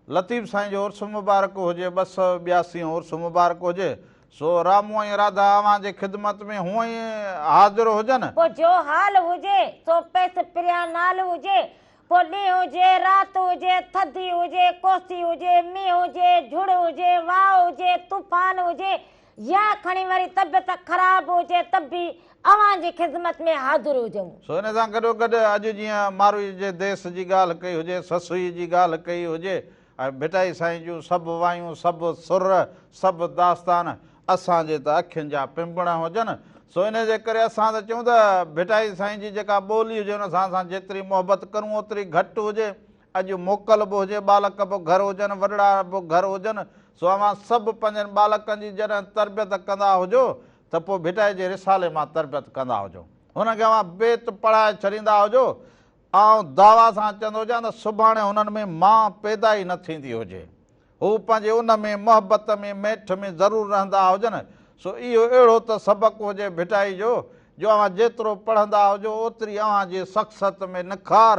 लतीफ़ साईं जो उर्स मुबारक हुजे 282 उर्स मुबारक हुजे सो रामू ऐं राधा अव्हां जे ख़िदमत में हूअं ई हाज़िर हुजनि पोइ जो हाल हुजे सो पैस प्रिया नाल हुजे पोइ ॾींहुं हुजे राति हुजे थधी हुजे कोसी हुजे मींहुं हुजे झुड़ हुजे वाह हुजे तूफ़ान हुजे या खणी वरी तबियत ख़राब हुजे त बि अव्हां जी ख़िदमत में हाज़िर हुजूं। सो हिन सां गॾोगॾु अॼु जीअं मारवी जे देश जी ॻाल्हि कई हुजे ससुई जी ॻाल्हि कई हुजे ऐं भिटाई साईं जूं सभु वायूं सभु सुर सभु दास्तान असांजे त अखियुनि जा पिंपण हुजनि सो इन जे करे असां त चऊं त भिटाई साईं जी जेका ॿोली हुजे हुन सां असां जेतिरी मोहबत करूं ओतिरी घटि हुजे अॼु मोकल बि हुजे बालक बि घर हुजनि वॾड़ा बि घर हुजनि सो अव्हां सभु पंहिंजनि बालकनि जी जॾहिं तरबियत कंदा हुजो त पोइ भिटाई जे रिसाले मां तरबियत कंदा हुजो हुनखे अव्हां बेत पढ़ाए छॾींदा हुजो ऐं दावा सां चवंदो हुजां त सुभाणे हुननि में मां पैदा ई न थींदी हुजे हू पंहिंजे उन में मोहबत में मेठ में ज़रूरु रहंदा हुजनि सो इहो अहिड़ो त सबक़ु हुजे भिटाई जो अव्हां जेतिरो पढ़ंदा हुजो ओतिरी अव्हां जी शख़्सियत में निखार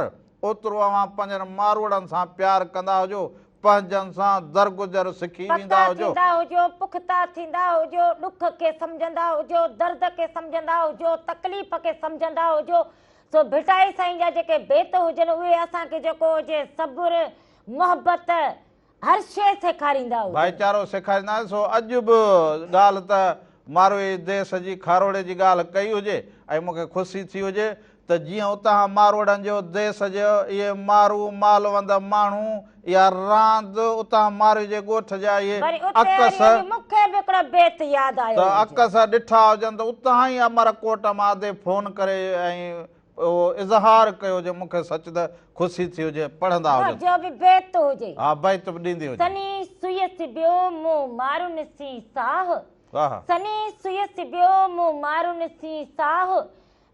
ओतिरो अव्हां पंहिंजनि मारवड़नि सां प्यारु कंदा हुजो पंहिंजनि सां दरगुज़र सिखी वेंदा हुजो पुख़्ता थींदा हुजो ॾुख खे सम्झंदा हुजो दर्द खे सम्झंदा हुजो तकलीफ़ खे सम्झंदा हुजो सो भिटाई साईं जा जेके बेत हुजनि उहे असांखे जेको हुजे सब्र मोहबत हर शइ सेखारींदा भाईचारो सेखारींदा सो अॼु बि ॻाल्हि त मारवी देश जी खारोड़े जी ॻाल्हि कई हुजे ऐं मूंखे ख़ुशी थी हुजे त जीअं उतां मारवड़नि जो देश जो इहे मारू मालवंद माण्हू या रांदि उतां मारवी जे ॻोठ जा इहे अकस ॾिठा हुजनि त उतां ई अमरकोट मां दे फोन करे ऐं इज़हार कयो हुजे मूंखे सच त ख़ुशी थी हुजे पढ़ंदा हुजे हा बैत बि ॾींदी हुजे सनी सुय सिबियो मूं मारुनि सी साह सनी सुय सिबियो मूं मारुनि सी साह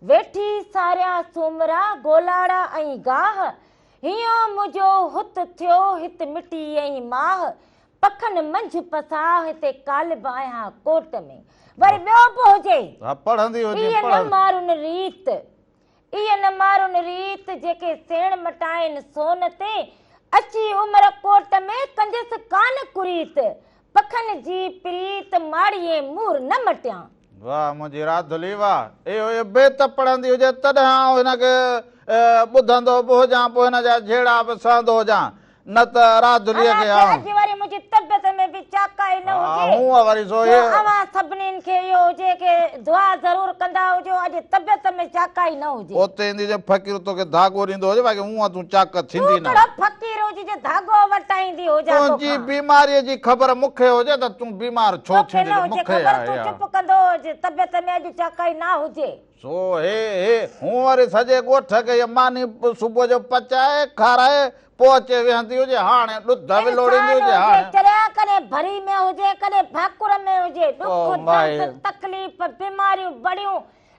वेठी सारिया सुमरा गोलाड़ा ऐं गाह हीअं मुंहिंजो हुत थियो हित मिटी ऐं माह पखनि मंझि पसाह हिते कालिब आहियां कोट में वरी ॿियो बि हुजे पढ़ंदी हुजे इहे न मारुनि रीत इहे न मारुनि रीत जेके सेण मटाइनि सोन ते अची उमर कोट में कंजस कान कुरीत पखनि जी प्रीत माड़ीअ मूर न मटियां। वाह मुंहिंजी राधुली वाह इहो बेत पढ़ंदी हुजे तॾहिं हिनखे ॿुधंदो बि हुजां पोइ हिन जा जहिड़ा बि सहंदो हुजां न त राधुलीअ खे मुंहिंजी तबियत में बि चाकाई न हुजे हूं वरी सो जो अवां सभिनीनि खे इहो हुजे कि दुआ ज़रूर कंदा हुजो अॼु तबियत में चाकाई न हुजे उते ईंदी जे फ़क़ीर तोखे धागो ॾींदो हुजे बाक़ी हूअं तूं चाक थींदी न कहिड़ो फ़क़ीर हुजे जे धागो वटाईंदी हुजां तुंहिंजी बीमारीअ जी ख़बर मूंखे हुजे त तूं बीमार छो तोखे थींदी न हुजे मूंखे ख़बर तूं चुप कंदो हुजे तबियत में अॼु चाकाई न हुजे सो हे हूं वरी सॼे ॻोठ खे इहा मानी सुबुह जो पचाए खाराए पोइ अचे वेहंदी हुजे हाणे ॾुध विलोड़ींदी हुजे हाणे चरिया कॾहिं भरी में हुजे कॾहिं भाकुर में हुजे ओ दुख माए। दर्द तकलीफ़ बीमारियूं बड़ियूं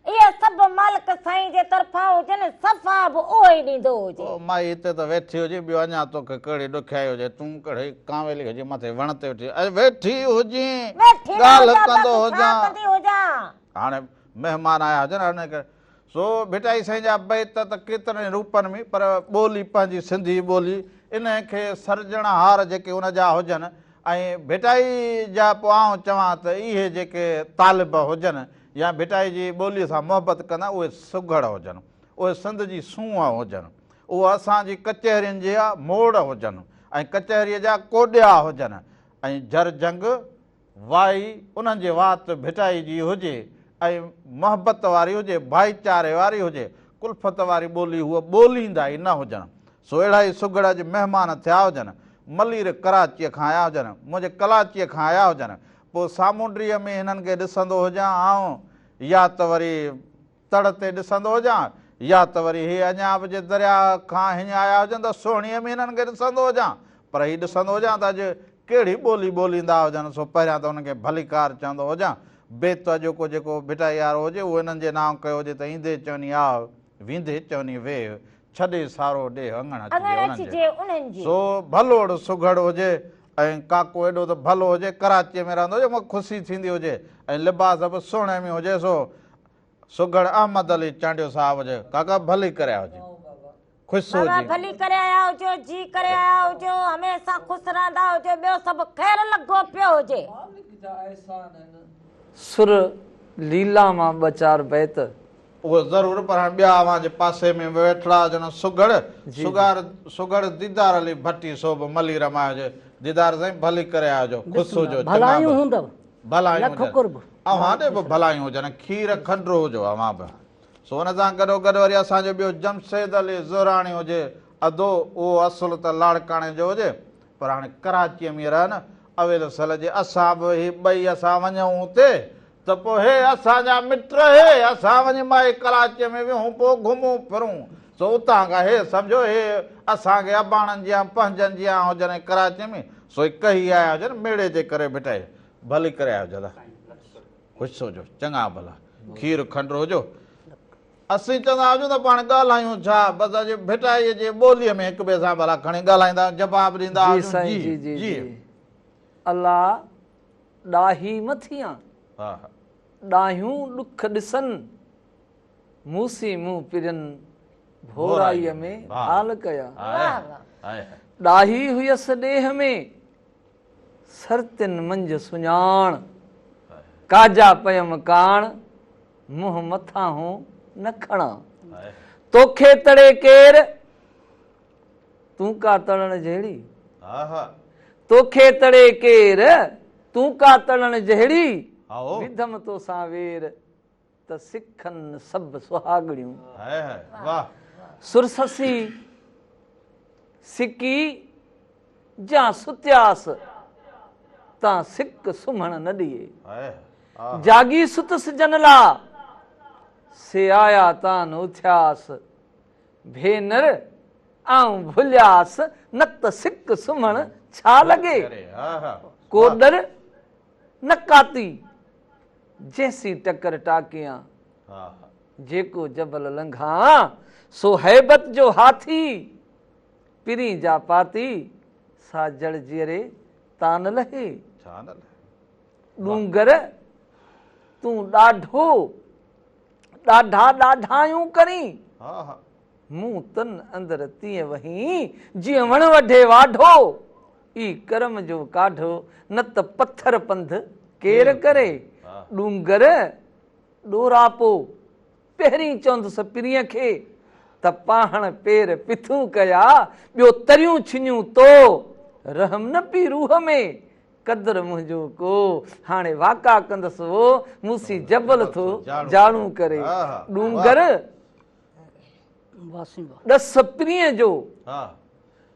इहे सभु मालिक साईं जे तरफ़ां हुजनि सफ़ा बि उहो ई ॾींदो हुजे ओ माई हिते त वेठी हुजे ॿियो अञा तोखे कहिड़ी ॾुखियाई हुजे तूं कहिड़ी कांवेली हुजे मथे वण ते वेठी अॼु वेठी हुजी वेठी न ॻाल्हि हुजां, कंदो बाक़ी हुजां छा कंदी हुजां हाणे महिमान आया हुजनि हाणे करे सो भिटाई साईं जा बैत त केतिरनि रूपनि में पर ॿोली पंहिंजी सिंधी ॿोली इन खे सर्जणहार जेके उन जा हुजनि ऐं भिटाई जा पोइ आउं चवां त इहे जेके तालिब हुजनि या भिटाई जी ॿोलीअ सां मोहबत कंदा उहे सुघड़ हुजनि उहे सिंध जी सूंहं हुजनि उहे असांजी कचहरियुनि जा मोड़ हुजनि ऐं कचहरीअ जा कोॾिया हुजनि ऐं जरजंग वाई उन्हनि जे वात भिटाई जी हुजे ऐं मोहबत वारी हुजे भाईचारे वारी हुजे कुल्फत वारी ॿोली हूअ ॿोलींदा ई न हुजनि सो अहिड़ा ई सुघड़ जे महिमान थिया हुजनि मलीर कराचीअ खां आया हुजनि मुंहिंजे कराचीअ खां आया हुजनि पोइ सामूंडीअ में हिननि खे ॾिसंदो हुजां ऐं या त वरी तड़ ते ॾिसंदो हुजां या त वरी हे अञा बि जे दरिया खां हीअं आया हुजनि त सोहणीअ में हिननि खे ॾिसंदो हुजां पर हीउ ॾिसंदो हुजां त अॼु कहिड़ी ॿोली ॿोलींदा हुजनि सो पहिरियां त हुनखे भलीकार चवंदो हुजां बेत जेको जेको भिटाई वारो हुजे उहो हिननि जे नाम कयो हुजे त ईंदे चवनी आ वेंदे चवनी वेह छॾे सारो ॾे अङण अचिजे उन्हनि जी सो भलोड़ सुघड़ हुजे ऐं काको एॾो त भलो हुजे कराचीअ में रहंदो हुजे मूंखे ख़ुशी थींदी हुजे ऐं लिबास बि सुहिणे में हुजे सो सुघड़ अहमद अली चांडियो साहिबु हुजे काका भली करे हुजे ख़ुशि बाबा हुजे भली करे आया हुजो जी करे आया हुजो हमेशा ख़ुशि रहंदा हुजो ॿियो सभु ख़ैर लॻो पियो हुजे सुर लीला मां ॿ चार बैत उहो ज़रूरु पर हाणे ॿिया अवां जे पासे में वेठड़ा हुजनि सुघड़ दीदार अली भट्टी सोभ मली रमाए हुजे दीदार साईं भली करे आयो ख़ुशि हुजो भलायूं हूंदव भलायूं लख कुर्ब अवां ॾे बि भलायूं हुजनि खीर खंडरो हुजो अवां बि सो हुन सां गॾो गॾु वरी असांजो ॿियो जमशेद अली ज़ोराणी हुजे अदो उहो असुल त लाड़काणे जो हुजे पर हाणे कराचीअ में रहनि अवेल सल जे असां बि ही ॿई असां वञूं हुते त पोइ हे असांजा मिट हे असां वञी माए कराचीअ में विहूं पोइ घुमूं फिरूं सो उतां खां हे सम्झो हे असांखे अबाणनि जी पंहिंजनि जी हुजनि कराचीअ में सो कही आया हुजनि मेड़े जे करे भिटाए भली करे आया हुजो ख़ुशि हुजो चङा भला खीर खंडु हुजो असीं चवंदा हुजूं त पाण ॻाल्हायूं छा बसि अॼु भिटाईअ जे ॿोलीअ में हिक ॿिए सां भला खणी ॻाल्हाईंदा जवाबु ॾींदा जी साईं जी जी जी अल्लाह ॾाही मथियां हा ॾाहियूं ॾुख ॾिसनि मूसी मूं पिरनि भोराईअ में हाल कया ॾाही हुयसि ॾेह में सरतिन मंझ सुञाण काजा पयम काण मुंहुं मथां हूं न खणा तोखे तड़े केर तूं का तड़न जहिड़ी तोखे तड़े केर तूं का तड़न जहिड़ी विधम तो सां वेर त सिखनि सभु सुहागड़ियूं सुरससी सिकी जा सुत्यास तां सिक सुम्हण न ॾिए जागी सुतस जनला से आया तां न उथियास भेनर आऊं भुलियास न त सिक सुम्हण छा लॻे कोडर न काती जैसी टकर टाकियां जेको जबल लंघा सो हैबत जो हाथी पिरी जा पाती सा जड़ जेरे तान लहे डूंगर तूं ॾाढो ॾाढा ॾाढायूं करी मूं तन अंदर तीअं वही जीअं वण वढे वाढो ई कर्म जो काढो न त पत्थर पंध केर करे डूंगर ॾोरापो पहिरीं चवंदुसि पिरीअ खे त पाहण पेर पिथूं कया ॿियो तरियूं छिनियूं तो रहम न पी रूह में कदर मुंहिंजो को हाणे वाका कंदसि वो मूसी जबल थो जाणू करे डूंगर ॾस पिणीअ जो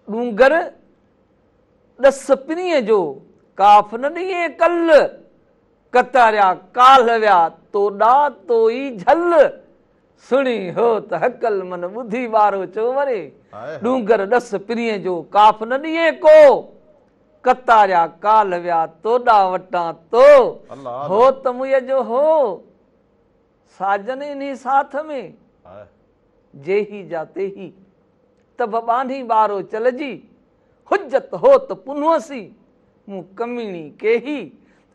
डूंगर ॾस पिणीअ जो काफ न ॾिए कल कतारिया काल विया तोॾा तोई झल सुणी हो त हकल मन ॿुधी वारो चो वरे डूंगर ॾस पिणीअ जो काफ न ॾिए को कतारिया काल विया तोॾा वटां तो हो त मुंहिंज जो हो साजन इन्ही साथ में जेही जाते ही तब बांधी बारो चलजी हुज्जत हो त पुनवसी मूं कमीणी केही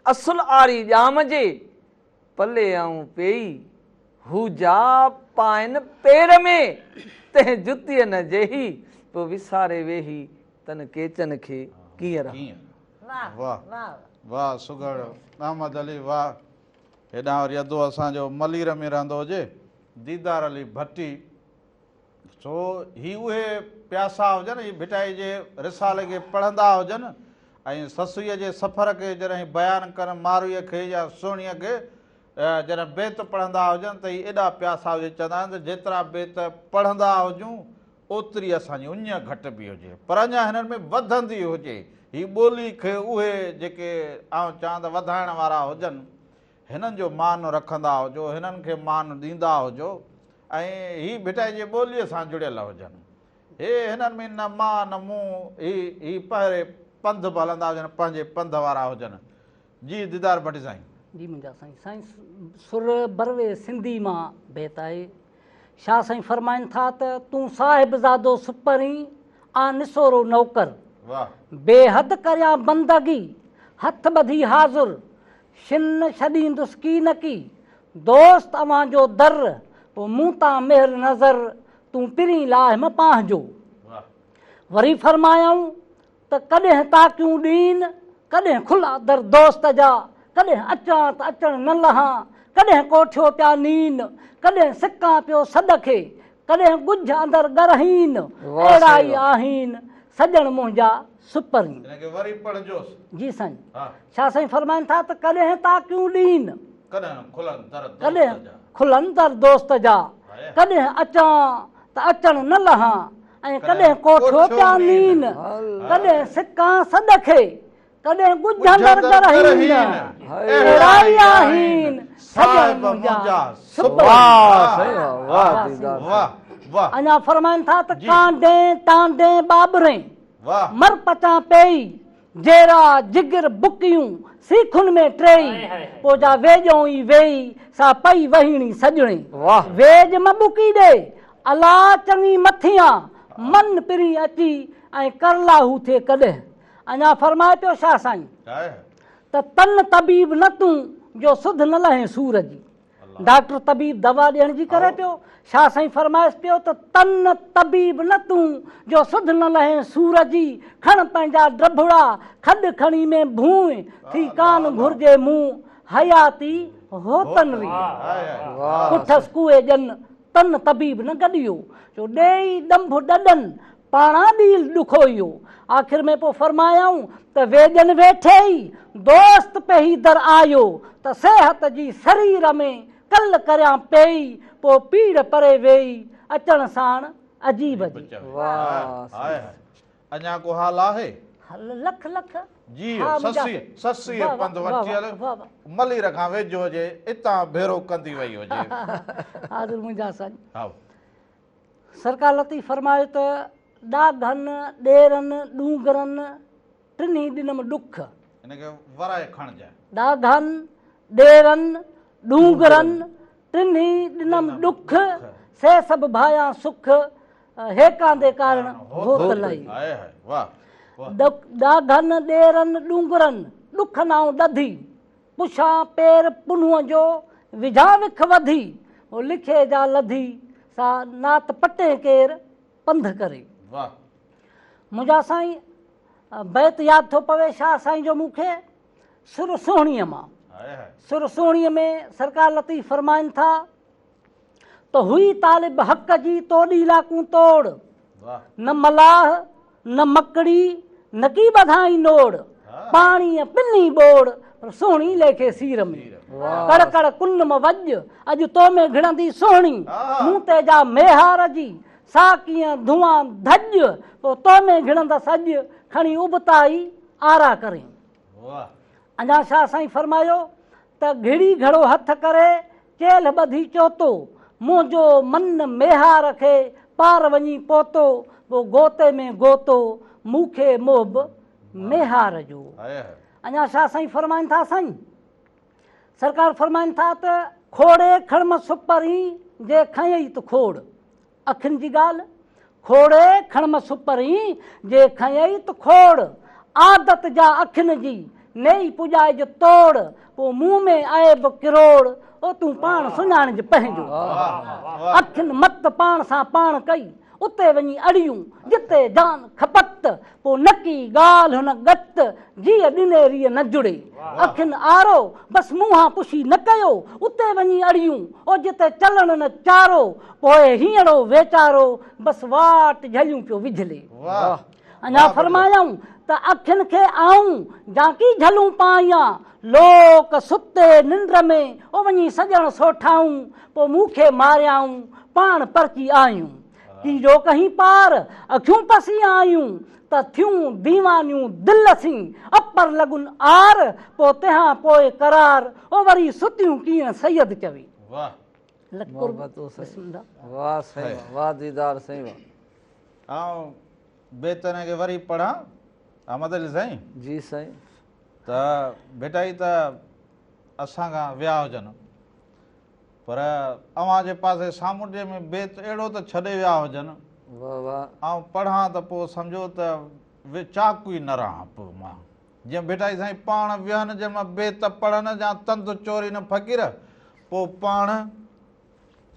असुल आरी जाम जे पले आऊं पेई हू जा पाइन पेर में तंहिं जुतीअ न जेही पोइ विसारे वेही तन केचन खे कीअं रहा। वाह वाह सुगड़ अहमद अली वाह। हेॾां वरी अदो असांजो मलीर में रहंदो हुजे दीदार अली भट्टी। सो ही उहे प्यासा हुजनि ही भिटाई जे रिसाले खे पढ़ंदा हुजनि ऐं ससुईअ जे सफ़र खे जॾहिं बयानु कनि मारूईअ खे या सोणीअ खे जॾहिं बेत पढ़ंदा हुजनि त ही एॾा प्यासा हुजे चवंदा आहिनि त जेतिरा बेत पढ़ंदा हुजूं ओतिरी असांजी उञ घटि बि हुजे पर अञा हिननि में वधंदी हुजे ही ॿोली खे उहे जेके आउं चवां त वधाइण वारा हुजनि हिननि जो मान रखंदा हुजो हिननि खे मान ॾींदा हुजो ऐं ही भिटाई जे ॿोलीअ सां जुड़ियल हुजनि। हे हिननि में न मां न मूं ही पहिरें पंध बि हलंदा हुजनि पंहिंजे पंध वारा हुजनि। जी दीदार भट्टी साईं। जी मुंहिंजा साईं साईं सुर बरवे सिंधी मां बेत आहे। शाह साईं फरमाइनि था त तूं साहिबज़ादो सुपरी आ निसोरो नौकर बेहद करिया बंदगी हथ ॿधी हाज़ुर शिन छॾींदुसि की न की दोस्त अवां जो दर पोइ मूं तां मेहर नज़र तूं पिरी लाहिम पांहिंजो। वरी फरमायऊं त कॾहिं ताकियूं ॾीन कॾहिं खुला दर दोस्त जा कॾहिं अचां त अचण न लहां कॾहिं कोठियो पिया नीन कॾहिं सिकां पियो सॾ खे कॾहिं ॻुझ अंदरि गरहीन अहिड़ा ई आहिनि सॼण मुंहिंजा सुपरी। जी साईं छा साईं फरमाइनि था त कॾहिं ताकियूं ॾीन कॾहिं खुलनि दर दोस्त जा कॾहिं अचां त अचण न लहां ऐं कॾहिं कोठियो पिया नीन कॾहिं सिकां सॾ खे कॾहिं ॻुझ अंदरि गरहीन अहिड़ा ई आहिनि सॼण मुंहिंजा अञा फरमाइनि था त कांडे टांडे बाबरे मर पचां पेई जेरा जिगर बुकियूं सीखुनि में टई पोइ जा वेझो ई वेही सा पई वहिणी सॼणी वेझ में बुकी ॾे अला चङी मथियां मन पिरी अची ऐं करलाहू थिए कॾहिं। अञा फरमाए पियो शाह साईं त तन तबीब न तूं जो सुध न लहे सूर जी डॉक्टर तबीब दवा ॾियण जी करे पियो शाह साईं फरमाइसि पियो त तन तबीब न तूं जो सुध न लहे सूर जी खण पंहिंजा ड्रभड़ा खॾ खणी में भूं थी कान घुर्जे मुंहुं हयाती होतनवी पुठसि कुए ॼन तन तबीब न गॾियो जो ॾेई ॾंभ ॾॾनि पाणा ॾील ॾुखो इहो। आख़िर में पोइ फरमायाऊं त वेॼन वेठे ई दोस्त पेही दर आयो त सिहत जी शरीर में कल करियां पेई पोइ पीड़ परे वेही अचण साण अजीब जी। अञा को हाल आहे लख लख जी ससी पंध वटियल मलीर खां वेझो हुजे इतां भेरो कंदी वई हुजे। हाज़िर मुंहिंजा साईं सरकार लतीफ़ फरमायो त ॾाघनि ॾेरनि ॾूंगरनि टिनी ॾिनम ॾुख इनखे वराए खणजाए ॾाघनि ॾेरनि ॾूंगरनि टिनी ॾिनम ॾुख से सभु भाया सुख हेकांदे कारण होत लही ॾाघनि ॾेरनि ॾूंगरनि ॾुख नाऊं ॾधी पुछां पेर पुन्हूअ जो विझां विख वधी हो लिखे जा लधी सा नात पटे केर पंध करे। मुंहिंजा साईं बैत यादि थो पवे शाह साईं जो मूंखे सुर सुहिणीअ मां सुर सुहिणीअ में सरकार लतीफ़ फरमाइनि था त हुई तालिब हक़ जी तोड़ी लाकूं तोड़ न मलाह न मकड़ी नकी बधाई नोड़ पाणी पिनी बोड़ पर सोहणी लेखे सीर में कड़ कड़ कुन में वज अज तो में घिणंदी सोहणी मुंह ते जा मेहार जी सा कीअं धुआं धज पोइ तो में घिणंदा सज खणी उबताई आरा करे। अञा छा साईं फरमायो त घिड़ी घड़ो हथ करे चेल ॿधी चोतो मुंहिंजो मन मेहार खे पार वञी पहुतो पोइ गोते में गोतो मूंखे मोहब मेहार जो। अञा छा साईं फरमाइनि था साईं सरकार फरमाइनि था त खोड़े खणम सुपरी जे खयई त खोड़ अखियुनि जी ॻाल्हि खोड़े खणम सुपरी जे खयई त खोड़ आदत जा अखियुनि जी नई पुॼाए जो तोड़ पोइ मुंहुं में आए बि किरोड़ ओ तूं पाण सुञाणिज पंहिंजो अखियुनि मत पाण सां पाण कई उते वञी अड़ियूं जिते जान खपत पोइ नकी ॻाल्हि हुन गत जीअं ॾिनेरीअ न जुड़े अखियुनि आरो बसि मुंहां पुछी न कयो उते वञी अड़ियूं ओ जिते चलण न चारो पोइ हींअरो वेचारो बसि वाट झलियूं पियो विझले। अञा फरमायूं त अखियुनि खे आऊं जाकी झलूं पायां लोक सुते निंड में ओ वञी सजण सोठाऊं पोइ मूंखे मारियाऊं पाण परची आयूं की जो कहीं पार अखियूं पसी आयूं त थियूं दीवानियूं दिल सी अपर लगुन आर पोइ तंहिं पोइ करार ओ वरी सुतियूं कीअं सैयद चवे। वाह सही वाह दीदार सही वाह बेतने के वरी पढ़ा अहमद अली साईं जी साईं त बेटाई त असां खां विया हुजनि पर अव्हां जे पासे सामुंडे में बेत अहिड़ो त छॾे विया हुजनि ऐं पढ़ां त पोइ सम्झो त चाकू ई न रहां पोइ मां जीअं बेटाई साईं पाण विहनि जंहिंमहिल बेत पढ़नि या तंद चोरी न फ़क़ीर पोइ पाण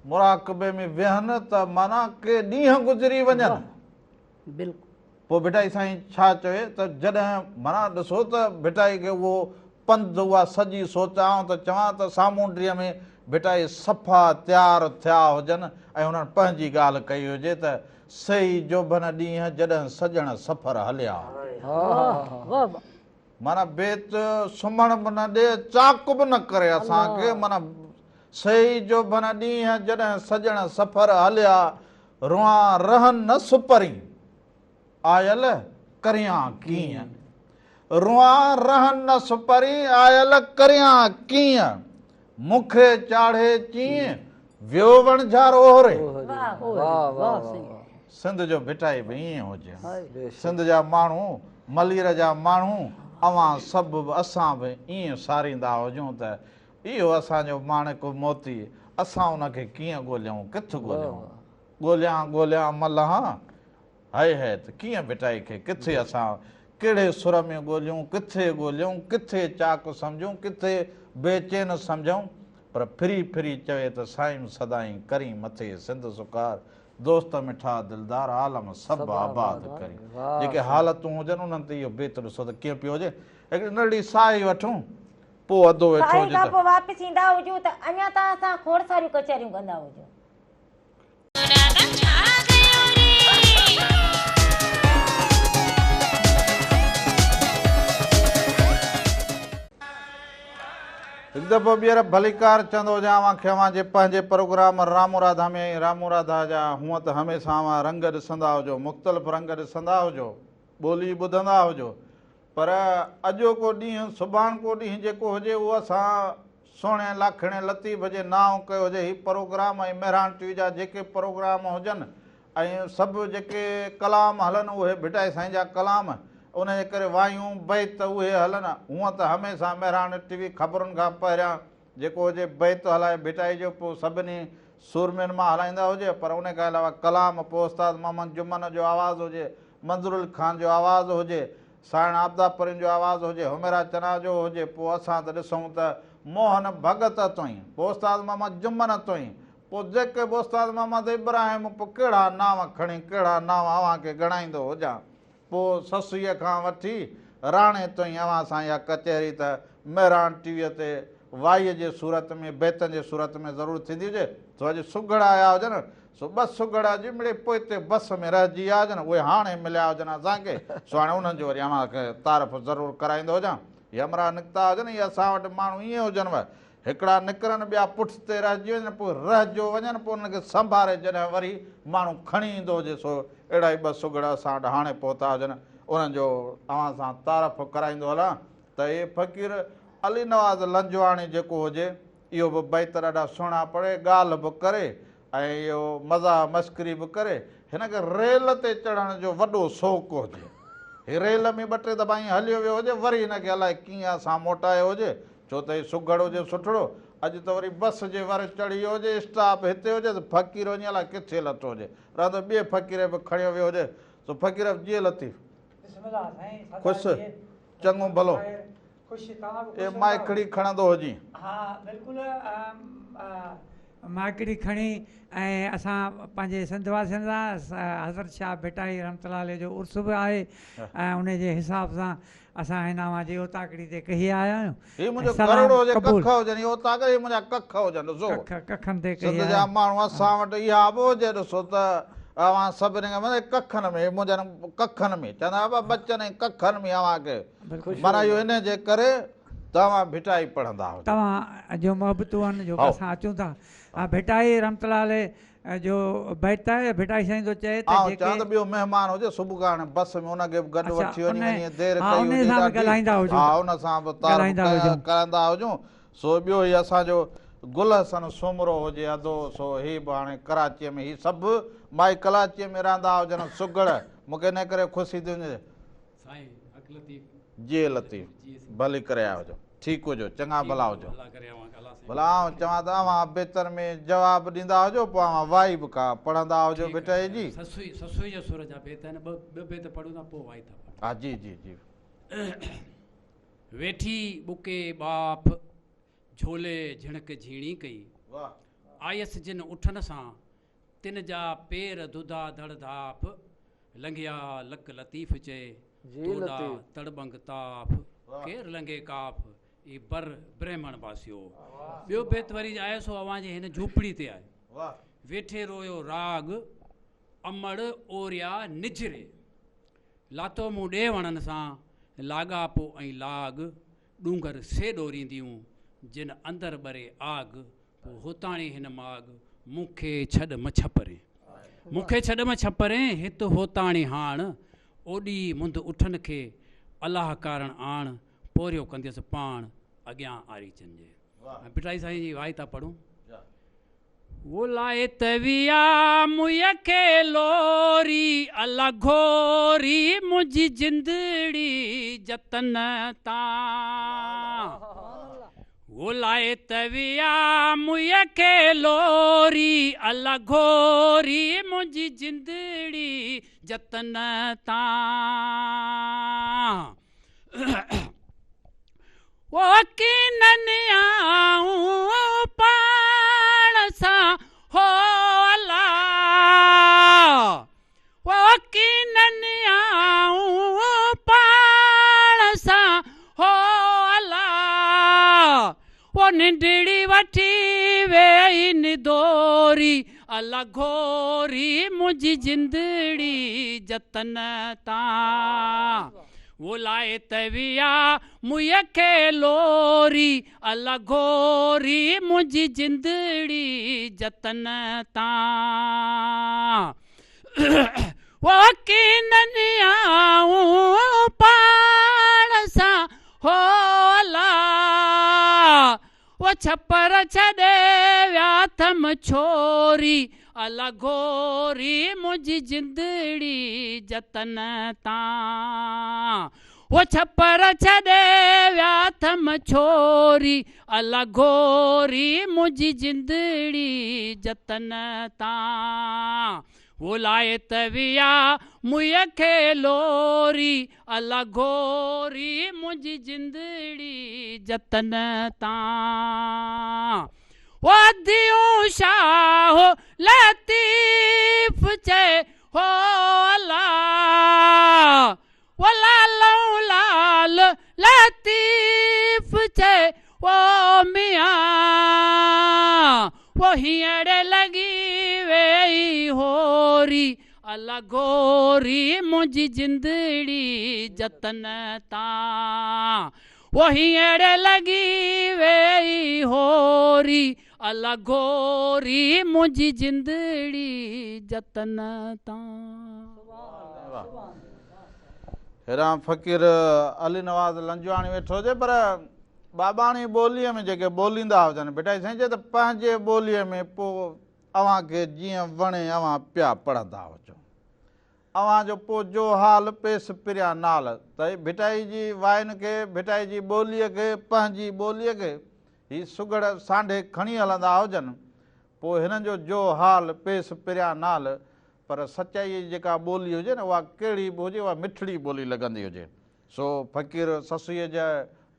मुराकबे में विहनि त माना के ॾींहं गुज़री वञनि बिल्कुलु पोइ बेटाई साईं छा चवे त जॾहिं माना ॾिसो त बेटाई खे उहो पंधु उहा सॼी सोचां त चवां त सामुंडीअ में बेटाई सफ़ा तयारु थिया हुजनि ऐं उन्हनि पंहिंजी ॻाल्हि कई हुजे त सही जोभन ॾींहं जॾहिं सॼण सफ़र हलिया माना बेत सुम्हण बि न ॾे चाक बि न करे असांखे माना सही जोभन ॾींहं जॾहिं सॼण सफ़र हलिया रुआ रहनि न सुपरी आयल करियां कीअं रुआ रहनि न सुपरी आयल करियां कीअं मूंखे चाढ़े चीअं वियो वणझारो ओरे। सिंध जो बेटाई बि ईअं हुजे सिंध जा माण्हू मलीर जा माण्हू अवां सभु असां बि ईअं सारींदा हुजूं त इहो असांजो माणिक मोती असां उनखे कीअं ॻोल्हियूं किथे ॻोल्हियूं ॻोल्हियां मल्हा हाय है त कीअं बेटाई खे किथे असां कहिड़े सुर में ॻोल्हियूं किथे चाक सम्झूं किथे बेचैन सम्झूं पर फिरी फिरी चवे त साईं सदाई करी मथे सिंध सुकार दोस्त मिठा दिलदार आलम सभु आबाद करी जेके हालतूं हुजनि उन्हनि ते इहो बेत ॾिसो त कीअं पियो हुजे हिकिड़ी नंढड़ी साई वठूं पोइ अधो वेठो हुजे पोइ वापसि ईंदा हुजूं त अञा तव्हां सां खोड़ सारियूं कचहरियूं कंदा हुजो। हिकु दफ़ो ॿीहर भलीकार चवंदो हुजां अव्हांखे अव्हां जे पंहिंजे प्रोग्राम रामू राधा में रामू राधा जा हूअं त हमेशह अव्हां रंग ॾिसंदा हुजो मुख़्तलिफ़ रंग ॾिसंदा हुजो ॿोली ॿुधंदा हुजो पर अॼोको ॾींहुं सुभाणे ॾींहुं जेको हुजे उहो असां सुहिणे लाखणे लतीफ़ जे नाव कयो हुजे हीउ प्रोग्राम ऐं मेहरान टीवी जा जेके प्रोग्राम हुजनि ऐं सभु जेके कलाम हलनि उहे भिटाई साईं जा कलाम उनजे करे वायूं बैत उहे हलनि हूअं त हमेशह मेहरान टीवी ख़बरुनि खां पहिरियां जेको हुजे बैत हलाए भिटाई जो पोइ सभिनी सुरमियुनि मां हलाईंदा हुजे पर उन खां अलावा कलाम पोइ उस्ताद मोहम्मद जुमन जो आवाज़ु हुजे मंज़रुल ख़ान जो आवाज़ु हुजे साइण आबदापुरनि जो आवाज़ु हुजे हुमेरा चना जो हुजे पोइ असां त ॾिसूं त मोहन भगत तो ई पोइ उस्ताद मोहम्मद जुमन तो ई पोइ जेके बि उस्ताद मोहम्मद इब्राहिम पोइ कहिड़ा नाव खणी कहिड़ा नाव अव्हांखे ॻणाईंदो हुजां पोइ ससुईअ खां वठी राणे ताईं अव्हां सां इहा कचहरी त मेहरान टीवीअ ते वाईअ जे सूरत में बेतनि जे सूरत में ज़रूरु थींदी हुजे छो अॼु सुघड़ आया हुजनि सो ॿ सुगड़ा जिमिड़े पोइ हिते बस में रहिजी विया हुजनि उहे हाणे मिलिया हुजनि असांखे सो हाणे उन्हनि जो वरी असांखे तारीफ़ ज़रूरु कराईंदो हुजां यमरा निकिता हुजनि या असां वटि माण्हू ईअं हुजनि हिकिड़ा निकिरनि ॿिया पुठिते रहिजी वञनि पोइ रहिजो वञनि पोइ उनखे संभाले जॾहिं वरी माण्हू खणी ईंदो हुजे सो अहिड़ा ई ॿ सुगड़ा असां वटि हाणे पहुता हुजनि उन्हनि जो तव्हां सां तारीफ़ कराईंदो हलां त इहे फ़क़ीर अली नवाज़ लंजवाणी जेको हुजे इहो बि बैत ॾाढा सुहिणा पढ़े ॻाल्हि बि करे ऐं इहो मज़ा मस्करी बि करे हिनखे रेल ते चढ़ण जो वॾो शौक़ु हुजे हीअ रेल में ॿ टे दफ़ा ईअं हलियो वियो हुजे वरी हिनखे अलाए कीअं असां मोटायो हुजे छो त हीउ सुगड़ हुजे सुठड़ो अॼु त वरी बस जे वर चढ़ी वियो हुजे स्टाफ हिते हुजे त फ़क़ीर वञी अलाए किथे लथो हुजे रहंदो ॿिए फ़क़ीर बि खणियो वियो हुजे सो फ़क़ीर जीअं लथी ख़ुशि चङो भलो ए माइकड़ी खणंदो हुजी हा बिल्कुलु माइकड़ी खणी ऐं असां पंहिंजे संतवासियुनि सां हज़रत शाह भिटाई रहमतुल्लाह जो उर्स बि आहे ऐं उन जे हिसाब सां असां हिन जे ओताकड़ी ते कही आया आहियूं हीउ मुंहिंजो करोड़ो हुजे कख हुजनि ओताकड़ी मुंहिंजा कख हुजनि ॾिसो कखनि ते सिंध जा माण्हू असां वटि इहा बि हुजे ॾिसो त अवां सभिनी खां माना कखनि में मुंहिंजा कखनि में चवंदा बचनि ऐं कखनि में अव्हांखे माना इहो इन जे करे तव्हां भिटाई पढ़ंदा हुजो तव्हां जो मोहबतूं आहिनि जो असां अचूं था हा भिटाई रहमतुल्लाह जो बैत आहे भिटाई साईं थो चए त चवंदा ॿियो महिमान हुजे सुबुह खां हाणे बस में उनखे बि गॾु वठी वञी देरि हा उन सां बि ॻाल्हाईंदा हुजूं हा उन सां बि कंदा हुजूं सो ॿियो ई असांजो गुल हसन सुमरो हुजे अदो सो हीअ बि हाणे कराचीअ में हीअ सभु माई कराचीअ में रहंदा हुजनि सुगड़ मूंखे इन करे ख़ुशी थी वञे जी लतीफ़ भली करे आया हुजो ठीकु हुजो चङा भला हुजो भला आउं चवां त अव्हां बेतर में जवाबु ॾींदा हुजो पोइ अव्हां वाई बि का पढ़ंदा हुजो भिटाई जी हा जी जी जी वेठी बुके बाप झोले झिणक झीणी कई आयस जिन उठन सां तिन जा पेर दुधा धड़ धाप लंघिया लक लतीफ़ चए तोदा तड़बंग ताफ केर लंघे काफ ई बर ब्राह्मण बासियो ॿियो बेत वरी आयो सो अव्हां जे हिन झूपड़ी ते आहे वेठे रोयो राग अमड़ ओरिया निजरे लातो मूं ॾे वणनि सां लाॻापो ऐं लाग डूंगर से ॾोरींदियूं जिन अंदरि ॿरे आग पोइ हुताणी हिन माग मूंखे छॾ मछपरे मूंखे छॾ मछपरे हिते होताणी हाण ओॾी मुंद उठनि खे अलाह कारण आण पोरियो कंदसि पाण अॻियां आरी चंजे पिटाई साईं जी वाई था पढ़ूं वो लाए तविया मुया के लोरी अला घोरी मुंहिंजी जिंदड़ी जतन ता वो लाए तविया मुया के लोरी अला घोरी मुंहिंजी जिंदड़ी जतन ता वो किनन आऊं पाण सां हो अला वो किनन आऊं पाण सां हो अला वो निंडड़ी वठी वेई निदोरी अला घोरी मुंहिंजी जिंदड़ी जतन ता वो लाए तविया मुया के लोरी अला घोरी मुंहिंजी जिंदड़ी जतन ता वो किनन आऊं पाण सां हो अला वो छपर छॾे विया थम छोरी अला घोरी मुंहिंजी जिंदड़ी जतन ता वो छपर छॾे विया थम छोरी अला घोरी मुंहिंजी जिंदड़ी जतन ता वो लाए तविया मुया खे लोरी अला घोरी मुंहिंजी जिंदड़ी जतन ता वो दियूं शाह लतीफ़ चए हो अला वो लालऊं लाल लतीफ़ चए वो मियां वो हींअर लॻी वेई होरी अला गोरी मुंहिंजी जिंदड़ी जतन तां वो हींअर लॻी वेई होरी अला गोरी मुंहिंजी जिंदड़ी जतन तां। हेरां फ़क़ीर अली नवाज़ लंजवाणी वेठो हुजे पर बाबाणी ॿोलीअ में जेके ॿोलींदा हुजनि बेटा साईं चए त पंहिंजे ॿोलीअ में पोइ अव्हांखे जीअं वणे अव्हां पिया पढ़ंदा हुजो अव्हांजो पोइ जो हाल पेस पिरिया नाल त भिटाई जी वाइन खे भिटाई जी ॿोलीअ खे पंहिंजी ॿोलीअ खे हीअ सुगड़ सांढे खणी हलंदा हुजनि पोइ हिननि जो हाल पेस पिरिया नाल पर सचाई जी जेका ॿोली हुजे न उहा कहिड़ी बि हुजे उहा मिठड़ी ॿोली लॻंदी हुजे। सो फ़क़ीर ससुईअ जा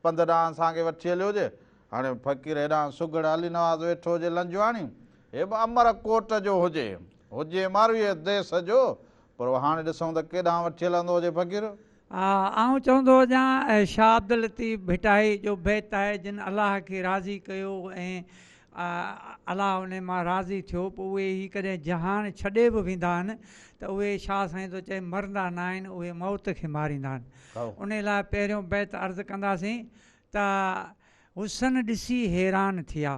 पंध ॾांहुं असांखे वठी हलियो हुजे हाणे फ़क़ीर हेॾां सुगड़ अली नवाज़ वेठो हुजे लंजवाणी हे बि अमरकोट जो हुजे मारवीअ देश जो पर हाणे ॾिसूं त केॾांहुं वठी हलंदो हुजे फ़क़ीर। आउं चवंदो हुजां शाह अब्दुल लतीफ़ भिटाई जो बैत आहे जिन अलाह खे राज़ी कयो ऐं अलाह उन मां राज़ी थियो पोइ उहे ई कॾहिं जहान छॾे बि वेंदा आहिनि त उहे शाह साईं थो चए मरंदा न आहिनि उहे मौत खे मारींदा आहिनि। उन लाइ पहिरियों बैत अर्ज़ु कंदासीं त हुसन ॾिसी हैरान थिया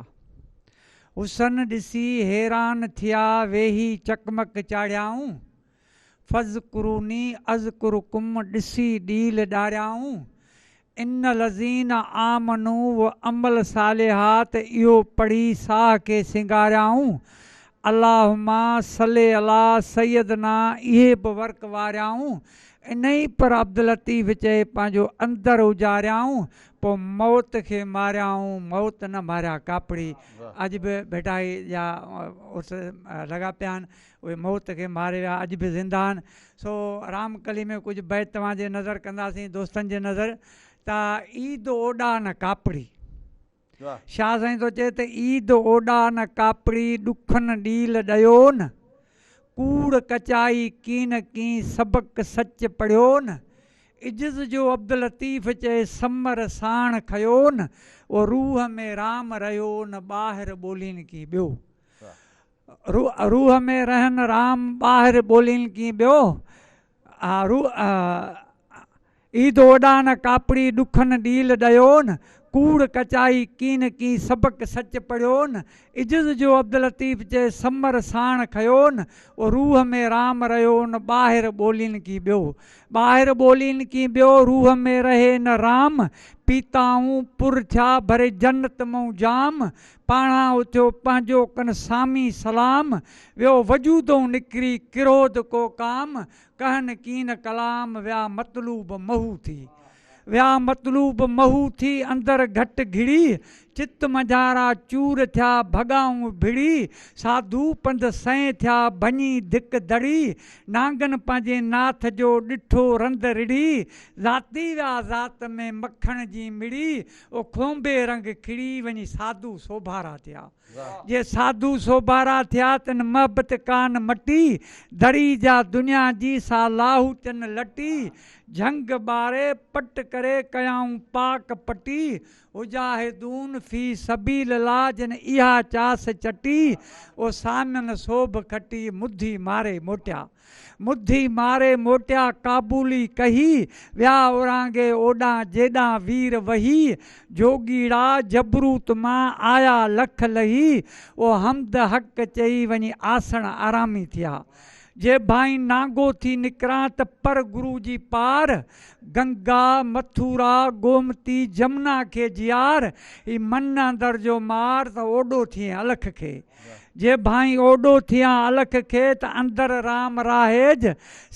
हुसन ॾिसी हैरान थिया वेही चकमक चाढ़ियाऊं फ़ज़कुरूनी अज़कुरुकुम ॾिसी ॾील ॾारियाऊं इन लज़ीन आमनू व अमल सालिहात इहो पढ़ी साह खे सिंगारियाऊं अल्लाहुम्मा सल्ले अला सैयदना इहे बि वर्क वारियाऊं इन ई पर अब्दुल लतीफ़ चए पंहिंजो अंदरि उजारियाऊं पोइ मौत खे मारियाऊं मौत न मारिया कापड़ी अॼु बि भिटाई जा उस लॻा पिया आहिनि उहे मौत खे मारे विया अॼु बि ज़िंदा आहिनि। सो रामकली में कुझु बैत तव्हांजे नज़र कंदासीं दोस्तनि जे नज़र त ईद ओॾा न कापड़ी शाह साईं थो चए त ईद ओॾा न कापड़ी ॾुखनि ॾील ॾियो न कूड़ कचाई कीन की सबक सच पढ़ियो न इज़्ज़ जो अब्दुल लतीफ़ चए समर साण खयो न उहो रूह में राम रहियो न ॿाहिरि ॿोलीनि की ॿियो रूह में रहन राम ॿाहिरि ॿोलीनि की ॿियो ईद ओॾा न कापड़ी ॾुखनि ॾील ॾियो न कूड़ कचाई कीन की सबक सच पढ़ियो न इज़्ज़ जो अब्दुल लतीफ़ चए समर साण खयो न उहो रूह में राम रहियो न ॿाहिरि ॿोलीनि की ॿियो ॿाहिरि ॿोलीनि की ॿियो रूह में रहे न राम पीताऊं पुर थिया भरे जन्नत मूं जाम पाणा उथियो पंहिंजो कन सामी सलाम वियो वजूदों निकिरी किरोध को काम कहन कीन कलाम विया मतलूब महू थी विया मतलूब महू थी अंदरि घटि घिड़ी चित मझारा चूर थिया भॻाऊं भिड़ी साधू पंध सैं थिया भञी धिक धड़ी नांगन पंहिंजे नाथ जो ॾिठो रंध रिड़ी ज़ाती विया ज़ात में मखण जी मिड़ी ओ खोंबे रंग खिड़ी वञी साधू सोभारा थिया जे साधू सोभारा थिया तन महबत कान मटी धड़ी जा दुनिया जी सा लाहू तन लटी झंग ॿारे पट करे कयाऊं पाक पटी उजाहिदून फी सबील लाजन इहा चास चटी ओ सामन सोभ खटी मुद्धी मारे मोटिया काबुली कही विया उरांगे ओॾां जेॾां वीर वही जोगीड़ा जबरूत मां आया लख लही ओ हमद हक़ चई वञी आसण आरामी थिया जे भाई नांगो थी निकिरां त पर गुरू जी पार गंगा मथुरा गोमती जमुना खे जियार ही मन अंदर जो मार त ओॾो थिए अलख खे जे भाई ओॾो थियां अलख खे त अंदरि राम राहेज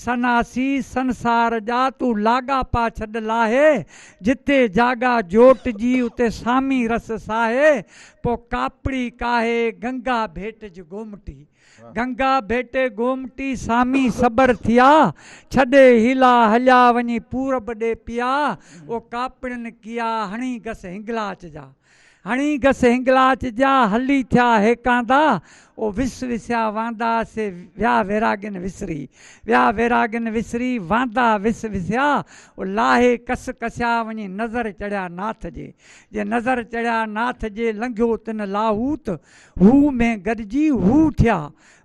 सनासी संसार जा तूं लाॻा पा छॾ लाहे जिते जागा जोट जी उते सामी रस साहे पोइ कापड़ी काहे गंगा भेट जी गोमटी गंगा भेटे गोमटी सामी सबर थिया छॾे हिला हलिया वञी पूरब ॾे पिया ओ कापड़िन किया हणी घस हिंगलाच जा हली थिया हेकांदा ओ विस विसिया वांदा से व्या वैरागिन विसरी, व्या वैरागिन विसरी वांदा विस विसिया, ओ लाहे कस कसिया वञी नज़र चढ़िया नाथ जे नज़र चढ़िया नाथ जे लंघियो तिन लाहूत, हू में गॾिजी हू थिया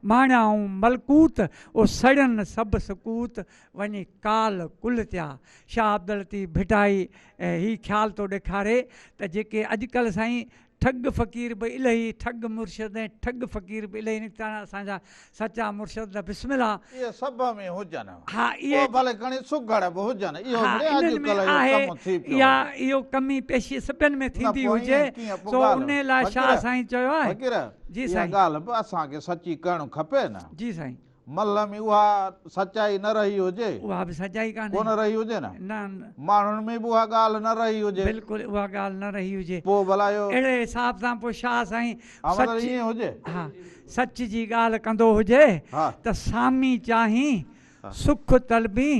माणियाऊं मलकूत, ओ सड़न सभु सकूत वञी काल कुल थिया। शाह अब्दुल लतीफ़ भिटाई ही ख़्याल थो ॾेखारे त जेके अॼुकल्ह साईं ठग फ़क़ीर बि इलाही, ठग मुर्शिद ऐं ठग फ़क़ीर बि इलाही निकिता आहिनि। असांजा सचा मुर्शिद बिस्मिल्लाह इहे सभ में हुजनि, हा इहे भले घणी सुघड़ बि हुजनि, इहो कमी पेशी सभिनि में थींदी हुजे, सो उन लाइ शाह साईं चयो आहे। जी साईं, ॻाल्हि बि असांखे सची करणु खपे न। जी साईं, मल में उहा सचाई न रही हुजे, उहा बि सचाई कोन रही हुजे न, न माण्हुनि में बि उहा ॻाल्हि न रही हुजे, बिल्कुलु उहा ॻाल्हि न रही हुजे, पोइ भला इहो अहिड़े हिसाब सां पोइ शाह साईं ईअं हुजे, हा सच जी ॻाल्हि कंदो हुजे त सामी चाही सुख तलबी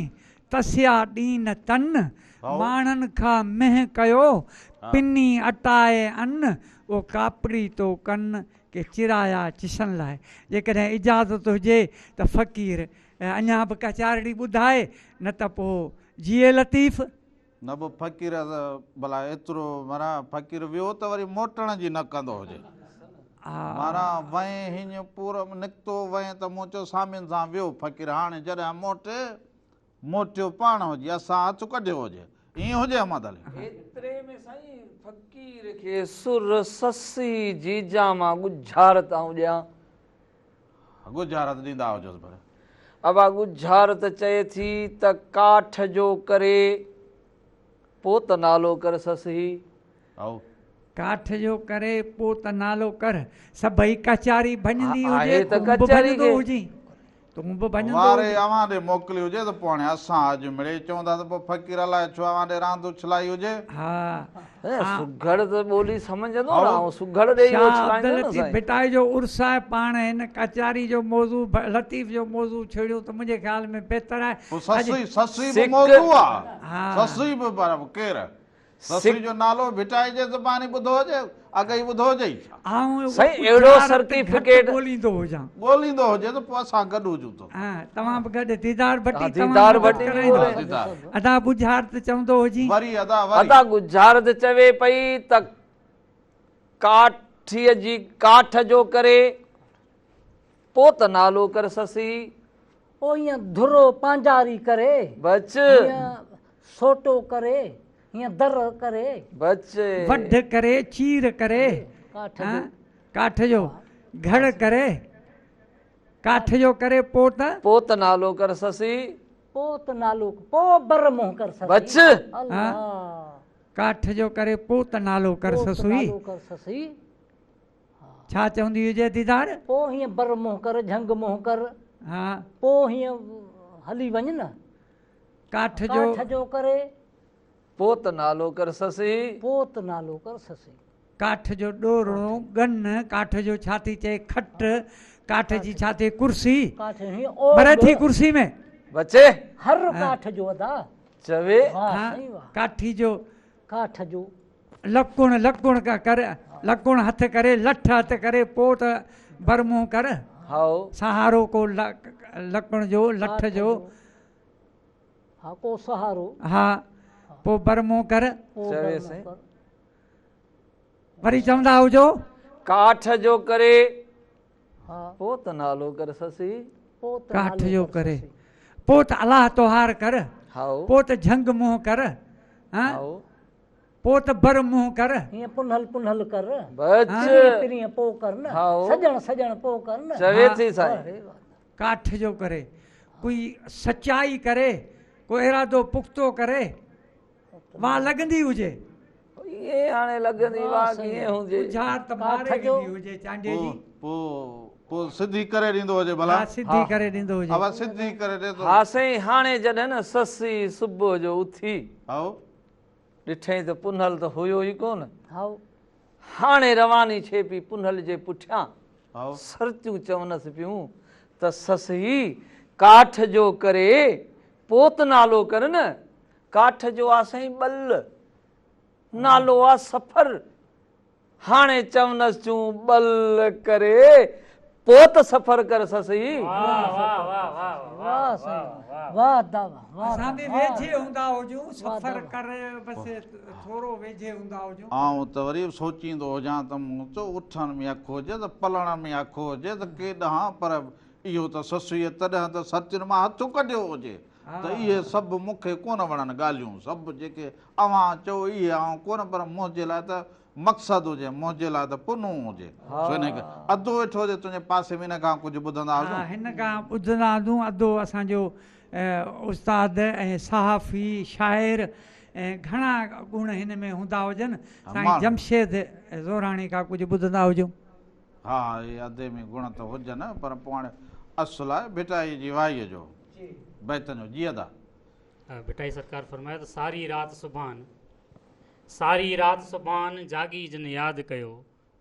तसिया ॾीन तन, माण्हुनि खां मेह कयो पिनी अटाए अन, उहो कापड़ी तो कन के चिराया चिशन लाइ। जेकॾहिं इजाज़त हुजे त फ़क़ीर अञा बि कचारड़ी ॿुधाए, न त पोइ जीए लतीफ़ न बि फ़क़ीर भला एतिरो माना फ़क़ीर वियो त वरी मोटण जी न कंदो हुजे, माना वए हीअं पूरो निकितो वए त मूं चयो सामिन सां वियो फ़क़ीर, हाणे जॾहिं मोटियो पाण हुजे, असां हथु कढियो हुजे, ईअं हुजे अहमद अली। एतिरे में साईं फ़क़ीर खे सुर ससी जीजा मां गुज़ारत आऊं ॾियां, गुज़ारत ॾींदा हुजोसि भले। अबा गुज़ारत चए थी त काठ जो करे पोइ त नालो कर ससी, काठ जो करे पोइ त नालो कर, सभई कचारी भञंदी हुजे त कचारी हुजी, तूं बि भञंदो वारे अवां ॾे मोकिली हुजे त पोइ हाणे असां अॼु मिड़े चवंदा त पोइ फ़क़ीर लाइ छो अवां ॾे रांदि उछलाई हुजे। सुघड़ त ॿोली सम्झंदो न, सुघड़ ॾेई भिटाई जो उर्स आहे, पाण हिन कचारी जो मौज़ू लतीफ़ जो मौज़ू छेड़ियो त मुंहिंजे ख्याल में बहितर आहे। ससी बि मौज़ू आहे, ससी बि केरु ससी जो नालो भिटाई जे ज़बानी ॿुधो हुजे, अगई ॿुधो हुजे अहिड़ो सर्टिफिकेट ॻोल्हींदो हुजां, ॻोल्हींदो हुजे त पोइ असां गॾु हुजूं त तव्हां बि गॾु दीदार भट्टी अदा गुज़ारत चवंदो हुजी, वरी अदा गुज़ारत चवे पई त काठीअ जी काठ जो करे पोइ त नालो कर ससी, ओ ईअं धुरो पांजारी करे बच सोटो करे, हीअं दर करे, बच वढ करे, चीर करे, काठ जो घड़ करे, काठ जो करे पोइ त नालो कर ससी, पोइ त नालो पोइ बर मुंह कर ससी, बच काठ जो करे पोइ त नालो कर ससी, छा चवंदी हुजे दीदार, पोइ हीअं बर मुंह कर, झंग मुंह कर, पोइ हीअं हली वञ न, काठ जो करे पोइ त नालो कर ससी, पोइ त नालो कर ससी, काठ जो ॾोरो गन, काठ जो छा थी चए खट, काठ जी छा थिए कुर्सी, भरे थी कुर्सी में बचे हर काठ जो अदा चवे, काठी जो काठ जो लकुण का करे, लकुण हथ करे, लठ हथ करे, पोइ त बरमूं कर, सहारो को लकुण जो लठ जो, हा को सहारो, हा पोइ बरमूं कर, वरी चवंदा हुजो काठ जो करे पोइ त नालो कर ससी, काठ जो करे पोइ त अलाह तोहार कर, पोइ त झंग मुंह कर, पोइ त बर मुंह कर, हीअं पुनहल पुनहल कर, बच पोइ कर न, सजण सजण पोइ कर न, चवे थी साईं काठ जो करे, कोई सचाई करे, कोई इरादो पुख्तो करे, वाह लॻंदी हुजे, ये हाणे लॻंदी वाह कीअं हुजे, गुज़ारत मारे ॾींदी हुजे चांडे जी, पोइ सिधी करे ॾींदो हुजे भला, सिधी करे ॾींदो हुजे, हा सिधी करे ॾे तो, हा साईं हाणे जॾहिं न ससी सुबुह जो उथी ॾिठई त पुनहल त हुयो ई कोन, हाणे रवानी थिए पई पुनहल जे पुठियां, सरतियूं चवनसि पियूं त ससी काठ जो करे पोइ त नालो कर न, काठ जो आहे साईं बल, नालो आहे सफ़र, हाणे चवनसि थियूं बल करे पोइ त सफ़र कर ससी। वाह साईं, वाह दादा, वाह। असां बि वेझे हूंदा हुजूं, सफ़र करे बसि थोरो वेझे हूंदा हुजूं। आऊं त वरी सोचींदो हुजां त मूं त उथण में अखो हुजे त पलण में अखो हुजे त केॾांहुं, पर इहो त ससुईअ तॾहिं त सचुनि मां हथु कढियो हुजे त इहे सभु मूंखे कोन वणनि ॻाल्हियूं, सभु जेके अव्हां चओ इहे आऊं कोन, पर मुंहिंजे लाइ त मक़सदु हुजे, मुंहिंजे लाइ त पुनू हुजे। अधु वेठो हुजे तुंहिंजे पासे में, हिन खां कुझु ॿुधंदा हुजूं। हिन खां ॿुधंदा हुजूं। अधो असांजो उस्ताद ऐं सहाफ़ी शाइर ऐं घणा गुण हिन में हूंदा हुजनि। साईं जमशेद ज़ोराणी खां कुझु ॿुधंदा हुजूं। हा, इहे अधे में गुण त हुजनि, पर पोइ हाणे असुल आहे भिटाई जी वाईअ जो बैतन जो। जी अदा भिटाई सरकार फरमाए त सारी राति सुभान, सारी राति सुभान जागी जिन यादि कयो,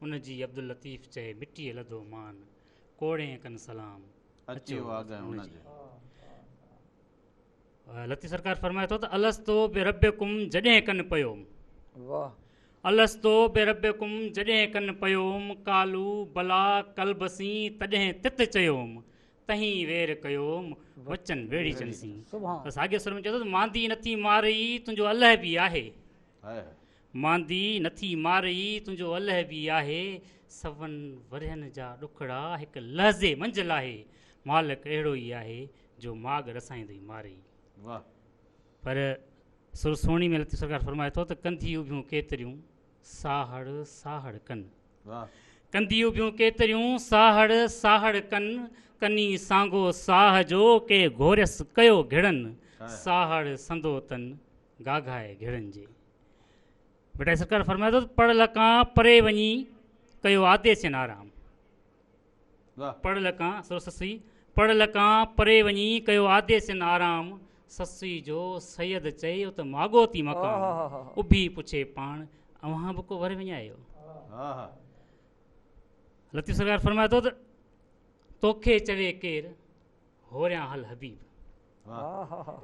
उन जी अब्दुल लतीफ़ चए मिटीअ लधो मान, कोड़े कन सलाम अचो उनजे। लतीफ़ सरकार फरमाए थो त अलस्तो बेरब्बकुम जॾहिं कन पयोम, अलस्तो बेरब्बकुम जॾहिं कन पयोम, कालू बला कलबसी तॾहिं तित चयोम, तहीं वेर कयोम वचन वेड़ी चनसी। साॻे सुर में चए थो मांदी नथी मारई तुंहिंजो अल्लाह बि आहे, मांदी नथी मारई तुंहिंजो अल्लाह बि आहे, सवन वरहनि जा ॾुखड़ा हिकु लहज़े मंज़िल आहे, मालिक अहिड़ो ई आहे जो माग रसाईंदई मारई। पर सुर सोणी में लतीफ़ सरकार फरमाए थो त कंधी उभियूं केतिरियूं साहड़ साहड़ कन, कंधी उभियूं केतिरियूं साहड़ साहड़ कन, कनी सांगो साह जो के घोरस कयो घिड़नि, साहड़ संदो तन गाघाए घिड़नि जे। भिटाई सरकार फरमाए थो पढ़ल खां परे वञी कयो आदेश न आराम, पढ़ल खां ससी पढ़ल खां परे वञी कयो आदेश न आराम, ससी जो सैयद चयो त मागो थी मकान, उभी पुछे पाण अव्हां बि को वर विञायो। लतीफ़ सरकार फरमाए थो त तोखे चवे केरु होरियां हल हबीब,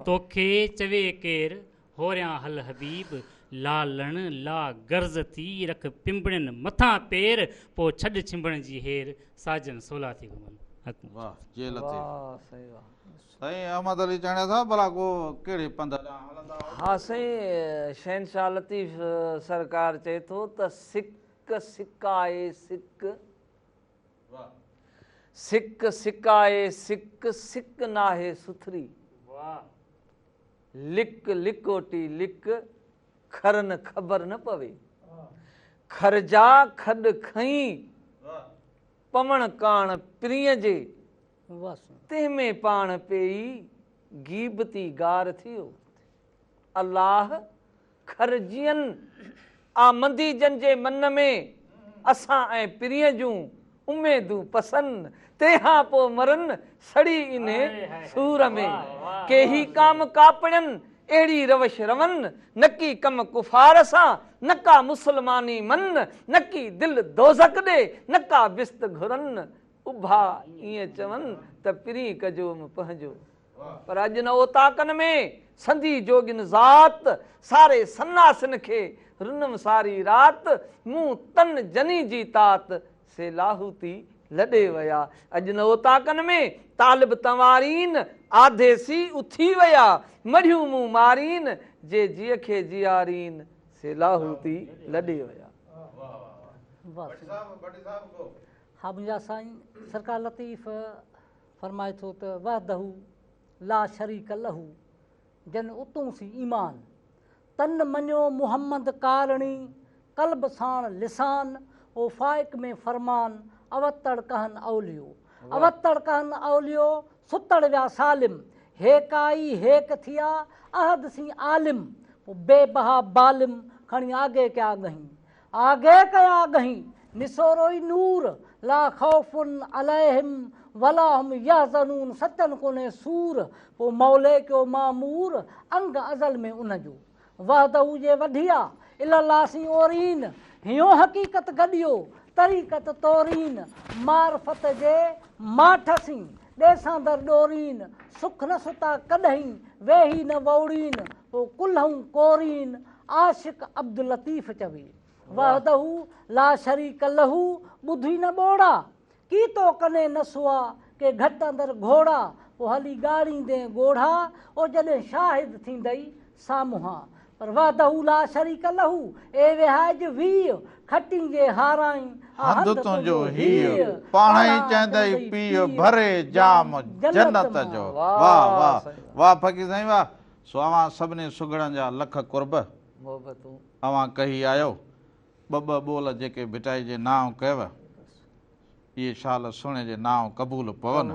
तोखे चवे केरु होरियां हल हबीब, लालण ला गर्ज़ थी रख पिंबड़नि मथां पेर, पोइ छॾ छिंबण जी हेर साजन सोला थी घुमनि। वाह जे लतीफ़। साईं अहमद अली चाणे था भला को कहिड़े पंध हलंदा? हा साईं, शहनशाह लतीफ़ सरकार चए थो त सिक सिकाए सिक, सिक सिकाए सिक, सिक नाहे सुथरी, लिक लिकोटी लिक, खरन ख़बर न पवे, खरजा खॾ खई, पवण काण प्रिय जे, तंहिंमें पाण पेई गीबती गार थियो, अलाह खरजियन आमंदी जन जे मन में, असां ऐं प्रिय जूं उमेदूं पसंद, तंहिंखां पोइ मरन सड़ी इन सूर में, केही काम कापड़नि अहिड़ी रवश रवन, नकी कम कुफार सां नका मुसलमानी मन, नकी दिल दोज़क ॾे नका बिस्त घुरनि, उभा ईअं चवनि त पिरी कजोम पंहिंजो। पर अॼु न ओताकनि में संधी जोगिन ज़ात, सारे सन्नासिन खे रुनम सारी रात, मूं तन जनी जी तात से लाहूती लॾे विया। अॼु न ओताकनि में तालिब तंवारीन आधेसी उथी विया, मढ़ियूं मूं मारीन जे जीअ खे जियारीन से लाहूती लॾे विया। हा मुंहिंजा साईं सरकार लतीफ़ फरमाए थो त वहदहू ला शरीक लहू, जन उतूं सी ईमान, तन मञो मुहम्मद कारणी, कल्ब साण लिसान, ओ फाइक में फरमान, अवतड़ कहन औलियो, अवतड़ कहन औलियो, सुतड़ विया सालिम, हेकाई हेक थिया अहद सी आलिम, पोइ बेबहा बालिम खणी आगे कया गहीं, आगे कया गहीं, निसोरोई नूर ला खौफुन अलैहिम वला हम यहज़नून, सचन कोने सूर, पोइ मौले कयो मामूर अंग अज़ल में उनजो, वहदहू जे वढिया इलासी ओरीन, हियो हक़ीक़त गॾियो तरीक़त तोरीन, मारफत जे माठसी ॾेसां दर ॾोरीन, सुख न सुता कॾहिं वेही न वौड़ीन, पोइ कुल्हूं कोरीन आशिक अब्दुल लतीफ़ चवे, वहदहू ला शरीक लहू ॿुधी न ॿोड़ा, की तो कने नसुआ के घट अंदर घोड़ा वो हली गाड़ींदे गोढ़ा ओ जॾहिं शाहिद थींदई सामुहा पर वादहू ला शरीक लहू ए विहाज वीह खटी जे हाराई हंध तुंहिंजो हीअ पाण ई चवंदई पीउ भरे जाम जन्नत जो। वाह वाह वाह फ़क़ीर साईं वाह। सो अवां सभिनी सुगड़नि जा लख कुर्ब अवां कही आयो। ॿ ॿोल जेके भिटाई जे नाव कयव इहे शाल सुहिणे जे नाव क़बूल पवन।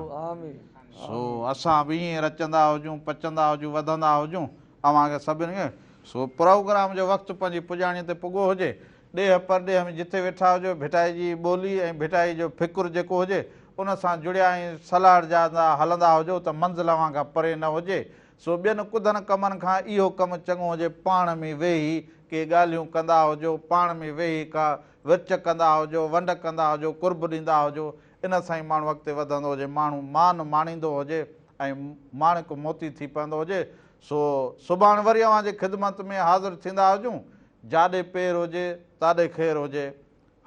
सो असां बि ईअं रचंदा हुजूं पचंदा हुजूं वधंदा हुजूं अव्हांखे सभिनी खे। सो प्रोग्राम जो वक़्तु पंहिंजी पुॼाणीअ ते पुॻो हुजे। ॾेह परॾेह में जिथे वेठा हुजो भिटाई जी ॿोली ऐं भिटाई जो फ़िकुरु जेको हुजे उन सां जुड़िया ऐं सलाह जा हलंदा हुजो त मंज़िल अव्हां खां परे न हुजे। सो ॿियनि कुदनि कमनि खां इहो कमु चङो हुजे पाण में वेही के ॻाल्हियूं कंदा हुजो पाण में वेही का विर्च कंदा हुजो वंड कंदा हुजो कुर्ब ॾींदा हुजो। इन सां ई माण्हू अॻिते वधंदो हुजे माण्हू मान माणींदो हुजे ऐं माणिक मोती थी पवंदो हुजे। सो सुभाणे वरी अव्हांजी ख़िदमत में हाज़िर थींदा हुजूं। जाॾे पेर हुजे ताॾे ख़ैरु हुजे।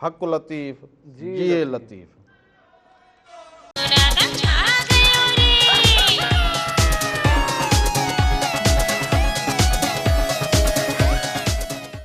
हक़ लतीफ़ जिए लतीफ़।